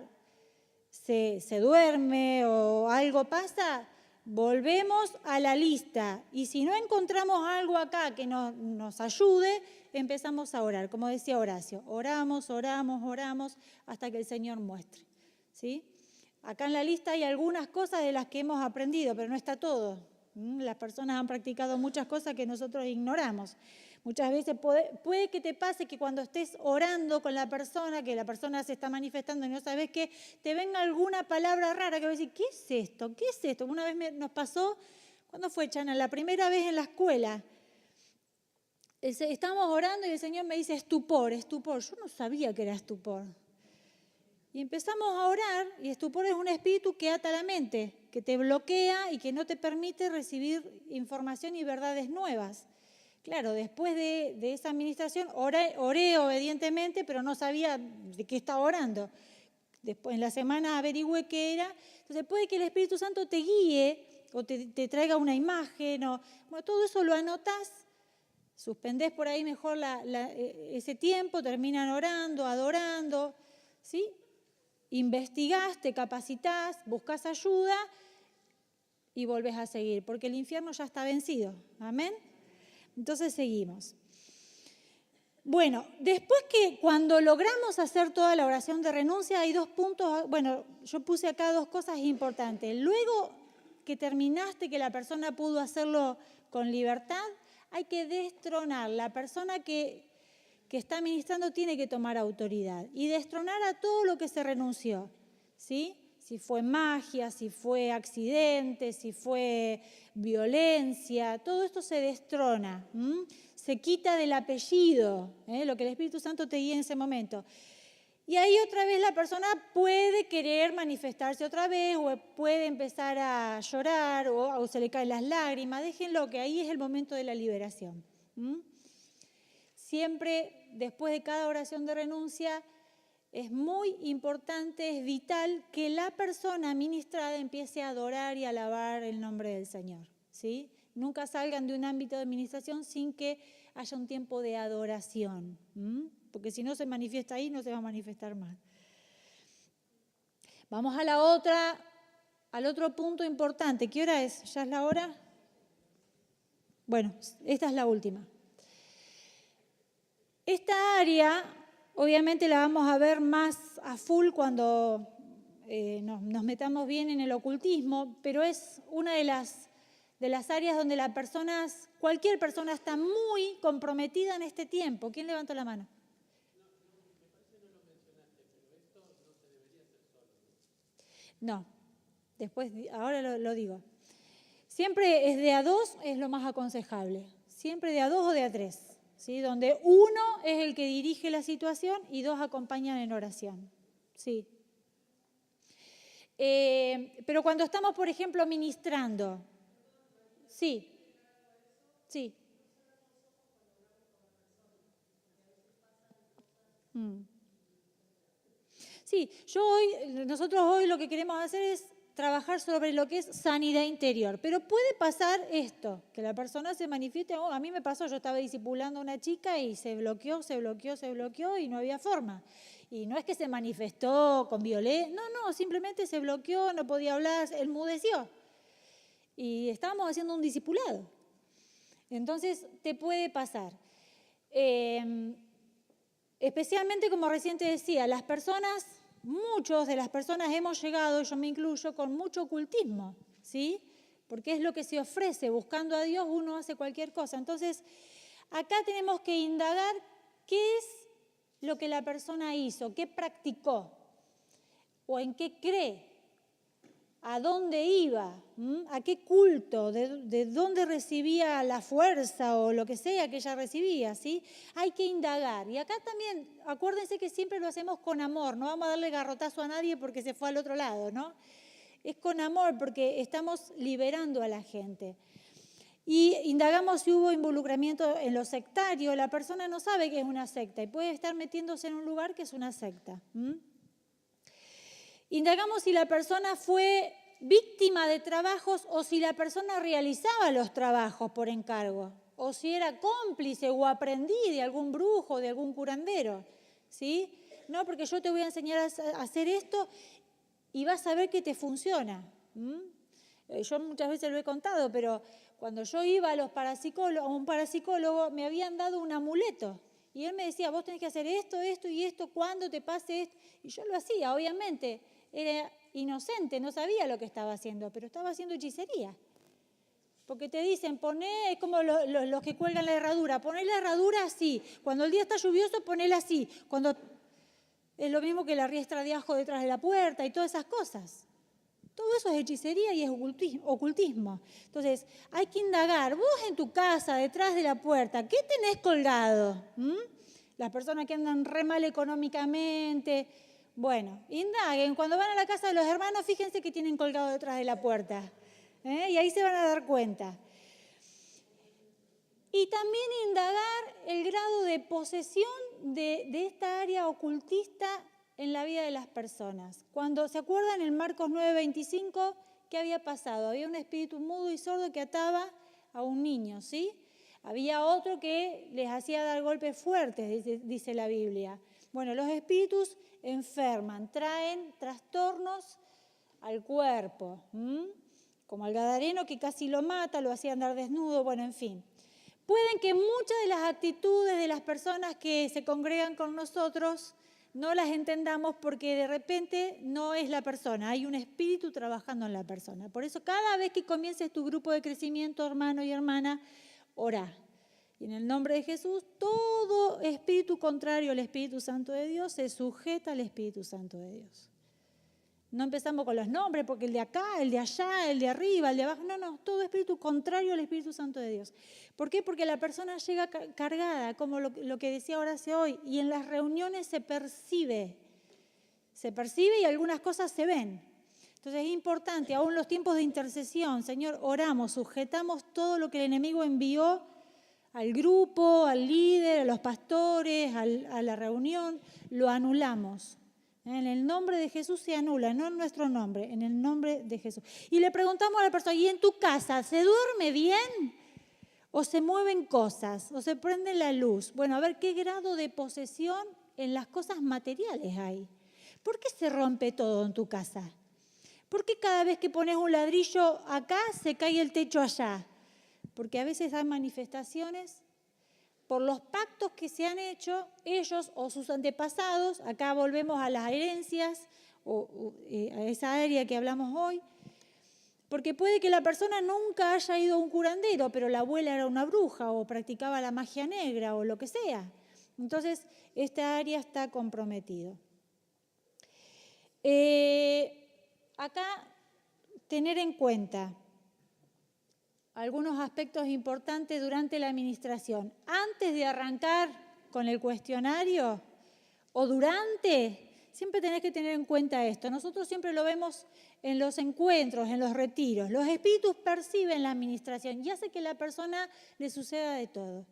se duerme o algo pasa, volvemos a la lista. Y si no encontramos algo acá que nos ayude, empezamos a orar. Como decía Horacio, oramos hasta que el Señor muestre. ¿Sí? Acá en la lista hay algunas cosas de las que hemos aprendido, pero no está todo. Las personas han practicado muchas cosas que nosotros ignoramos. Muchas veces puede que te pase que cuando estés orando con la persona, que la persona se está manifestando y no sabes qué, te venga alguna palabra rara que vas a decir, ¿qué es esto? ¿Qué es esto? Una vez nos pasó, ¿cuándo fue, Chana? La primera vez en la escuela. Estábamos orando y el Señor me dice estupor. Yo no sabía que era estupor. Y empezamos a orar, y estupor es un espíritu que ata la mente, que te bloquea y que no te permite recibir información y verdades nuevas. Claro, después de esa administración oré obedientemente, pero no sabía de qué estaba orando. Después, en la semana averigüé qué era. Entonces puede que el Espíritu Santo te guíe o te traiga una imagen, bueno, todo eso lo anotás, suspendés por ahí mejor ese tiempo, terminan orando, adorando, ¿sí? Investigás, te capacitás, buscás ayuda y volvés a seguir, porque el infierno ya está vencido. Amén. Entonces seguimos. Bueno, después que cuando logramos hacer toda la oración de renuncia, hay 2 puntos, bueno, yo puse acá 2 cosas importantes. Luego que terminaste, que la persona pudo hacerlo con libertad, hay que destronar. La persona que está ministrando tiene que tomar autoridad y destronar a todo lo que se renunció, ¿sí? Si fue magia, si fue accidente, si fue violencia, todo esto se destrona, se quita del apellido, lo que el Espíritu Santo te guía en ese momento. Y ahí otra vez la persona puede querer manifestarse otra vez o puede empezar a llorar o se le caen las lágrimas. Déjenlo, que ahí es el momento de la liberación. Siempre, después de cada oración de renuncia, es muy importante, es vital que la persona ministrada empiece a adorar y alabar el nombre del Señor, ¿sí? Nunca salgan de un ámbito de administración sin que haya un tiempo de adoración, porque si no se manifiesta ahí, no se va a manifestar más. Vamos a al otro punto importante. ¿Qué hora es? ¿Ya es la hora? Bueno, esta es la última. Esta área, obviamente la vamos a ver más a full cuando nos metamos bien en el ocultismo, pero es una de las áreas donde cualquier persona está muy comprometida en este tiempo. ¿Quién levantó la mano? No, después, ahora lo digo. Siempre es de a 2, es lo más aconsejable. Siempre de a 2 o de a 3. ¿Sí? Donde uno es el que dirige la situación y 2 acompañan en oración. Sí. Pero cuando estamos, por ejemplo, ministrando, sí. Sí, nosotros hoy lo que queremos hacer es trabajar sobre lo que es sanidad interior. Pero puede pasar esto, que la persona se manifieste. A mí me pasó, yo estaba discipulando a una chica y se bloqueó y no había forma. Y no es que se manifestó con violencia, no, simplemente se bloqueó, no podía hablar, enmudeció. Y estábamos haciendo un discipulado. Entonces, te puede pasar. Especialmente, como recién te decía, muchos de las personas hemos llegado, yo me incluyo, con mucho ocultismo, ¿sí? Porque es lo que se ofrece, buscando a Dios uno hace cualquier cosa. Entonces, acá tenemos que indagar qué es lo que la persona hizo, qué practicó, o en qué cree, a dónde iba, a qué culto, de dónde recibía la fuerza o lo que sea que ella recibía, ¿sí? Hay que indagar. Y acá también, acuérdense que siempre lo hacemos con amor, no vamos a darle garrotazo a nadie porque se fue al otro lado, ¿no? Es con amor porque estamos liberando a la gente. Y indagamos si hubo involucramiento en lo sectario. La persona no sabe que es una secta y puede estar metiéndose en un lugar que es una secta. Indagamos si la persona fue víctima de trabajos o si la persona realizaba los trabajos por encargo, o si era cómplice o aprendí de algún brujo, de algún curandero, ¿sí? No, porque yo te voy a enseñar a hacer esto y vas a ver que te funciona. Yo muchas veces lo he contado, pero cuando yo iba a un parapsicólogo, me habían dado un amuleto. Y él me decía, vos tenés que hacer esto, esto y esto, cuando te pase esto. Y yo lo hacía, obviamente. Era inocente, no sabía lo que estaba haciendo, pero estaba haciendo hechicería. Porque te dicen, es como los que cuelgan la herradura, poné la herradura así. Cuando el día está lluvioso, ponela así. Es lo mismo que la riestra de ajo detrás de la puerta y todas esas cosas. Todo eso es hechicería y es ocultismo. Entonces, hay que indagar. Vos en tu casa, detrás de la puerta, ¿qué tenés colgado? Las personas que andan re mal económicamente. Bueno, indaguen. Cuando van a la casa de los hermanos, fíjense que tienen colgado detrás de la puerta. Y ahí se van a dar cuenta. Y también indagar el grado de posesión de esta área ocultista en la vida de las personas. Cuando se acuerdan en Marcos 9:25, ¿qué había pasado? Había un espíritu mudo y sordo que ataba a un niño, ¿sí? Había otro que les hacía dar golpes fuertes, dice la Biblia. Bueno, los espíritus enferman, traen trastornos al cuerpo, como al gadareno que casi lo mata, lo hacía andar desnudo, bueno, en fin. Pueden que muchas de las actitudes de las personas que se congregan con nosotros no las entendamos porque de repente no es la persona, hay un espíritu trabajando en la persona. Por eso cada vez que comiences tu grupo de crecimiento, hermano y hermana, orá. Y en el nombre de Jesús, todo espíritu contrario al Espíritu Santo de Dios se sujeta al Espíritu Santo de Dios. No empezamos con los nombres, porque el de acá, el de allá, el de arriba, el de abajo. No, todo espíritu contrario al Espíritu Santo de Dios. ¿Por qué? Porque la persona llega cargada, como lo que decía Horacio hoy, y en las reuniones se percibe y algunas cosas se ven. Entonces es importante, aún en los tiempos de intercesión, Señor, oramos, sujetamos todo lo que el enemigo envió al grupo, al líder, a los pastores, a la reunión, lo anulamos. En el nombre de Jesús se anula, no en nuestro nombre, en el nombre de Jesús. Y le preguntamos a la persona, ¿y en tu casa se duerme bien? ¿O se mueven cosas? ¿O se prende la luz? Bueno, a ver qué grado de posesión en las cosas materiales hay. ¿Por qué se rompe todo en tu casa? ¿Por qué cada vez que pones un ladrillo acá se cae el techo allá? Porque a veces hay manifestaciones por los pactos que se han hecho ellos o sus antepasados. Acá volvemos a las herencias o a esa área que hablamos hoy. Porque puede que la persona nunca haya ido a un curandero, pero la abuela era una bruja o practicaba la magia negra o lo que sea. Entonces, esta área está comprometida. Acá, tener en cuenta algunos aspectos importantes durante la administración. Antes de arrancar con el cuestionario o durante, siempre tenés que tener en cuenta esto. Nosotros siempre lo vemos en los encuentros, en los retiros. Los espíritus perciben la administración y hace que a la persona le suceda de todo.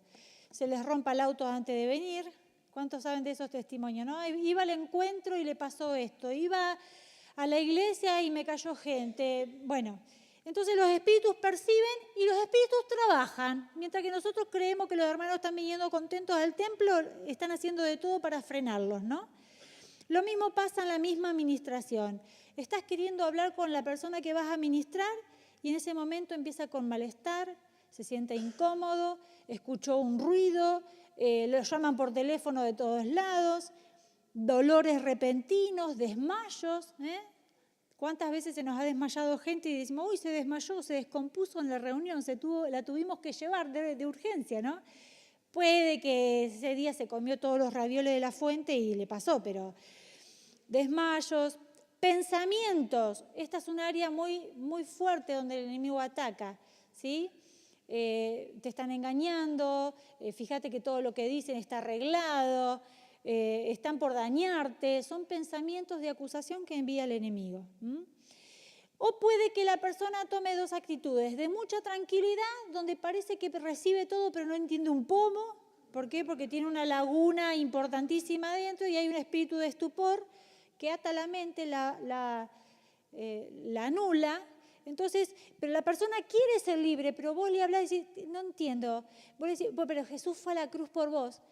Se les rompa el auto antes de venir. ¿Cuántos saben de esos testimonios? ¿No? Iba al encuentro y le pasó esto. Iba a la iglesia y me cayó gente. Bueno, entonces los espíritus perciben y los espíritus trabajan. Mientras que nosotros creemos que los hermanos están viniendo contentos al templo, están haciendo de todo para frenarlos, ¿no? Lo mismo pasa en la misma administración. Estás queriendo hablar con la persona que vas a ministrar y en ese momento empieza con malestar, se siente incómodo, escuchó un ruido, lo llaman por teléfono de todos lados, dolores repentinos, desmayos, ¿Cuántas veces se nos ha desmayado gente y decimos, uy, se desmayó, se descompuso en la reunión, la tuvimos que llevar de urgencia, ¿no? Puede que ese día se comió todos los ravioles de la fuente y le pasó, pero desmayos, pensamientos. Esta es un área muy, muy fuerte donde el enemigo ataca, ¿sí? Te están engañando, fíjate que todo lo que dicen está arreglado, están por dañarte, son pensamientos de acusación que envía el enemigo. O puede que la persona tome dos actitudes, de mucha tranquilidad, donde parece que recibe todo pero no entiende un pomo. ¿Por qué? Porque tiene una laguna importantísima adentro y hay un espíritu de estupor que ata la mente, la anula. Entonces, pero la persona quiere ser libre, pero vos le hablás y decís, no entiendo. Vos le decís, pero Jesús fue a la cruz por vos.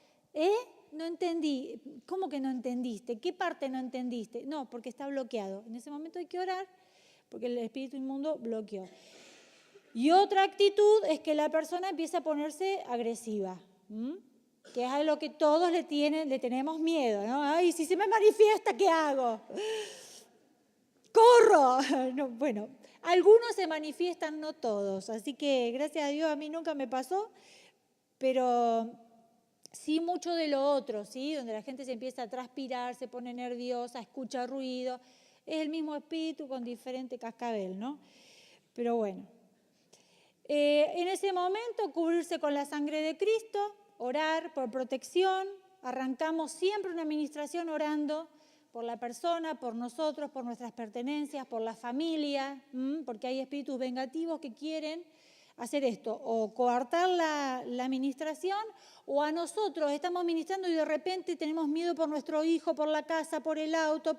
No entendí. ¿Cómo que no entendiste? ¿Qué parte no entendiste? No, porque está bloqueado. En ese momento hay que orar porque el espíritu inmundo bloqueó. Y otra actitud es que la persona empieza a ponerse agresiva, que es a lo que todos le tenemos miedo, ¿no? Ay, si se me manifiesta, ¿qué hago? ¡Corro! No, bueno, algunos se manifiestan, no todos. Así que, gracias a Dios, a mí nunca me pasó, pero sí mucho de lo otro, ¿sí? Donde la gente se empieza a transpirar, se pone nerviosa, escucha ruido. Es el mismo espíritu con diferente cascabel, ¿no? Pero bueno. En ese momento, cubrirse con la sangre de Cristo, orar por protección. Arrancamos siempre una administración orando por la persona, por nosotros, por nuestras pertenencias, por la familia, porque hay espíritus vengativos que quieren hacer esto, o coartar la administración, o a nosotros estamos ministrando y de repente tenemos miedo por nuestro hijo, por la casa, por el auto,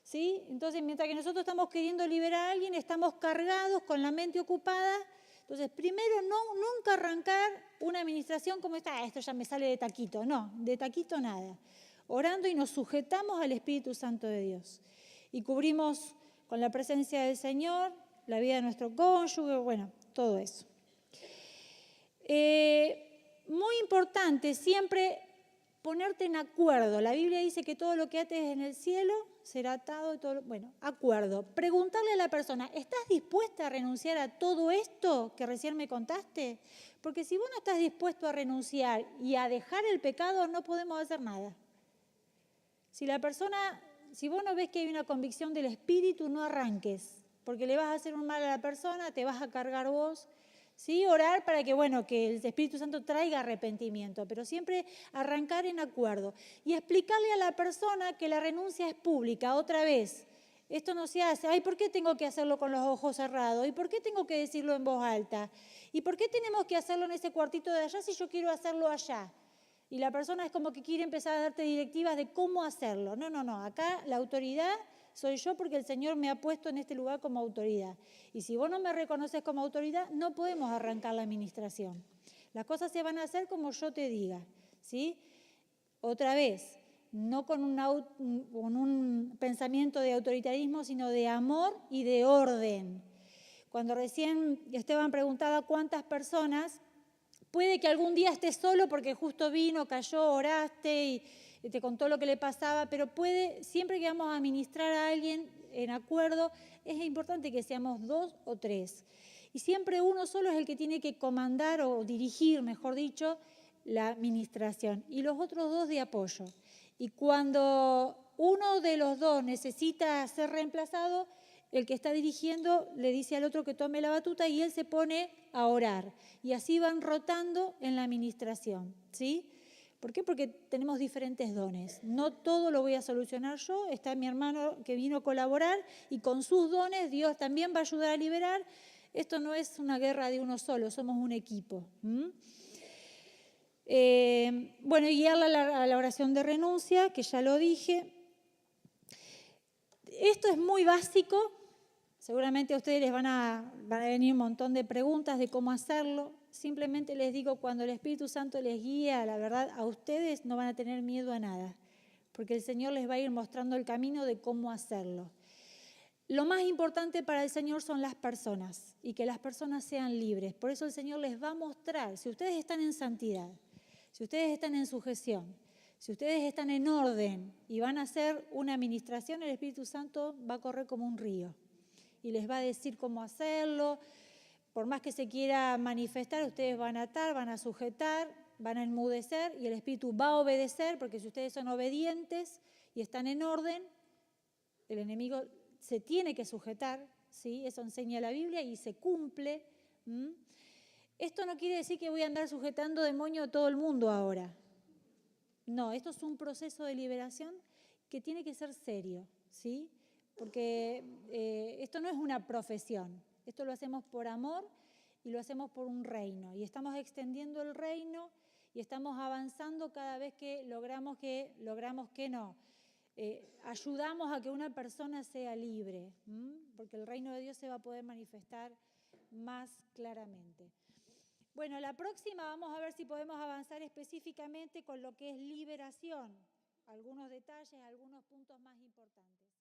¿sí? Entonces, mientras que nosotros estamos queriendo liberar a alguien, estamos cargados con la mente ocupada. Entonces, primero, nunca arrancar una administración como esta, esto ya me sale de taquito. No, de taquito nada. Orando y nos sujetamos al Espíritu Santo de Dios. Y cubrimos con la presencia del Señor la vida de nuestro cónyuge, bueno, todo eso. Muy importante siempre ponerte en acuerdo. La Biblia dice que todo lo que ates en el cielo será atado. Bueno, acuerdo. Preguntarle a la persona, ¿estás dispuesta a renunciar a todo esto que recién me contaste? Porque si vos no estás dispuesto a renunciar y a dejar el pecado, no podemos hacer nada. Si vos no ves que hay una convicción del Espíritu, no arranques, porque le vas a hacer un mal a la persona, te vas a cargar vos. ¿Sí? Orar para que, que el Espíritu Santo traiga arrepentimiento, pero siempre arrancar en acuerdo. Y explicarle a la persona que la renuncia es pública, otra vez. Esto no se hace. Ay, ¿por qué tengo que hacerlo con los ojos cerrados? ¿Y por qué tengo que decirlo en voz alta? ¿Y por qué tenemos que hacerlo en ese cuartito de allá si yo quiero hacerlo allá? Y la persona es como que quiere empezar a darte directivas de cómo hacerlo. No. Acá la autoridad soy yo porque el Señor me ha puesto en este lugar como autoridad. Y si vos no me reconoces como autoridad, no podemos arrancar la administración. Las cosas se van a hacer como yo te diga, ¿sí? Otra vez, no con un pensamiento de autoritarismo, sino de amor y de orden. Cuando recién Esteban preguntaba cuántas personas, puede que algún día estés solo porque justo vino, cayó, oraste y te contó lo que le pasaba, pero siempre que vamos a ministrar a alguien en acuerdo, es importante que seamos 2 o 3. Y siempre uno solo es el que tiene que comandar o dirigir, mejor dicho, la ministración. Y los otros 2 de apoyo. Y cuando uno de los 2 necesita ser reemplazado, el que está dirigiendo le dice al otro que tome la batuta y él se pone a orar. Y así van rotando en la administración, ¿sí? ¿Por qué? Porque tenemos diferentes dones. No todo lo voy a solucionar yo. Está mi hermano que vino a colaborar y con sus dones Dios también va a ayudar a liberar. Esto no es una guerra de uno solo, somos un equipo. Y guiarla a la oración de renuncia, que ya lo dije. Esto es muy básico. Seguramente a ustedes les van a venir un montón de preguntas de cómo hacerlo. Simplemente les digo, cuando el Espíritu Santo les guía, la verdad, a ustedes no van a tener miedo a nada, porque el Señor les va a ir mostrando el camino de cómo hacerlo. Lo más importante para el Señor son las personas y que las personas sean libres. Por eso el Señor les va a mostrar, si ustedes están en santidad, si ustedes están en sujeción, si ustedes están en orden y van a hacer una administración, el Espíritu Santo va a correr como un río y les va a decir cómo hacerlo. Por más que se quiera manifestar, ustedes van a atar, van a sujetar, van a enmudecer y el Espíritu va a obedecer, porque si ustedes son obedientes y están en orden, el enemigo se tiene que sujetar, ¿sí? Eso enseña la Biblia y se cumple. Esto no quiere decir que voy a andar sujetando demonio a todo el mundo ahora. No, esto es un proceso de liberación que tiene que ser serio, ¿sí? Porque esto no es una profesión, esto lo hacemos por amor y lo hacemos por un reino. Y estamos extendiendo el reino y estamos avanzando cada vez que logramos que ayudamos a que una persona sea libre, porque el reino de Dios se va a poder manifestar más claramente. Bueno, la próxima vamos a ver si podemos avanzar específicamente con lo que es liberación, algunos detalles, algunos puntos más importantes.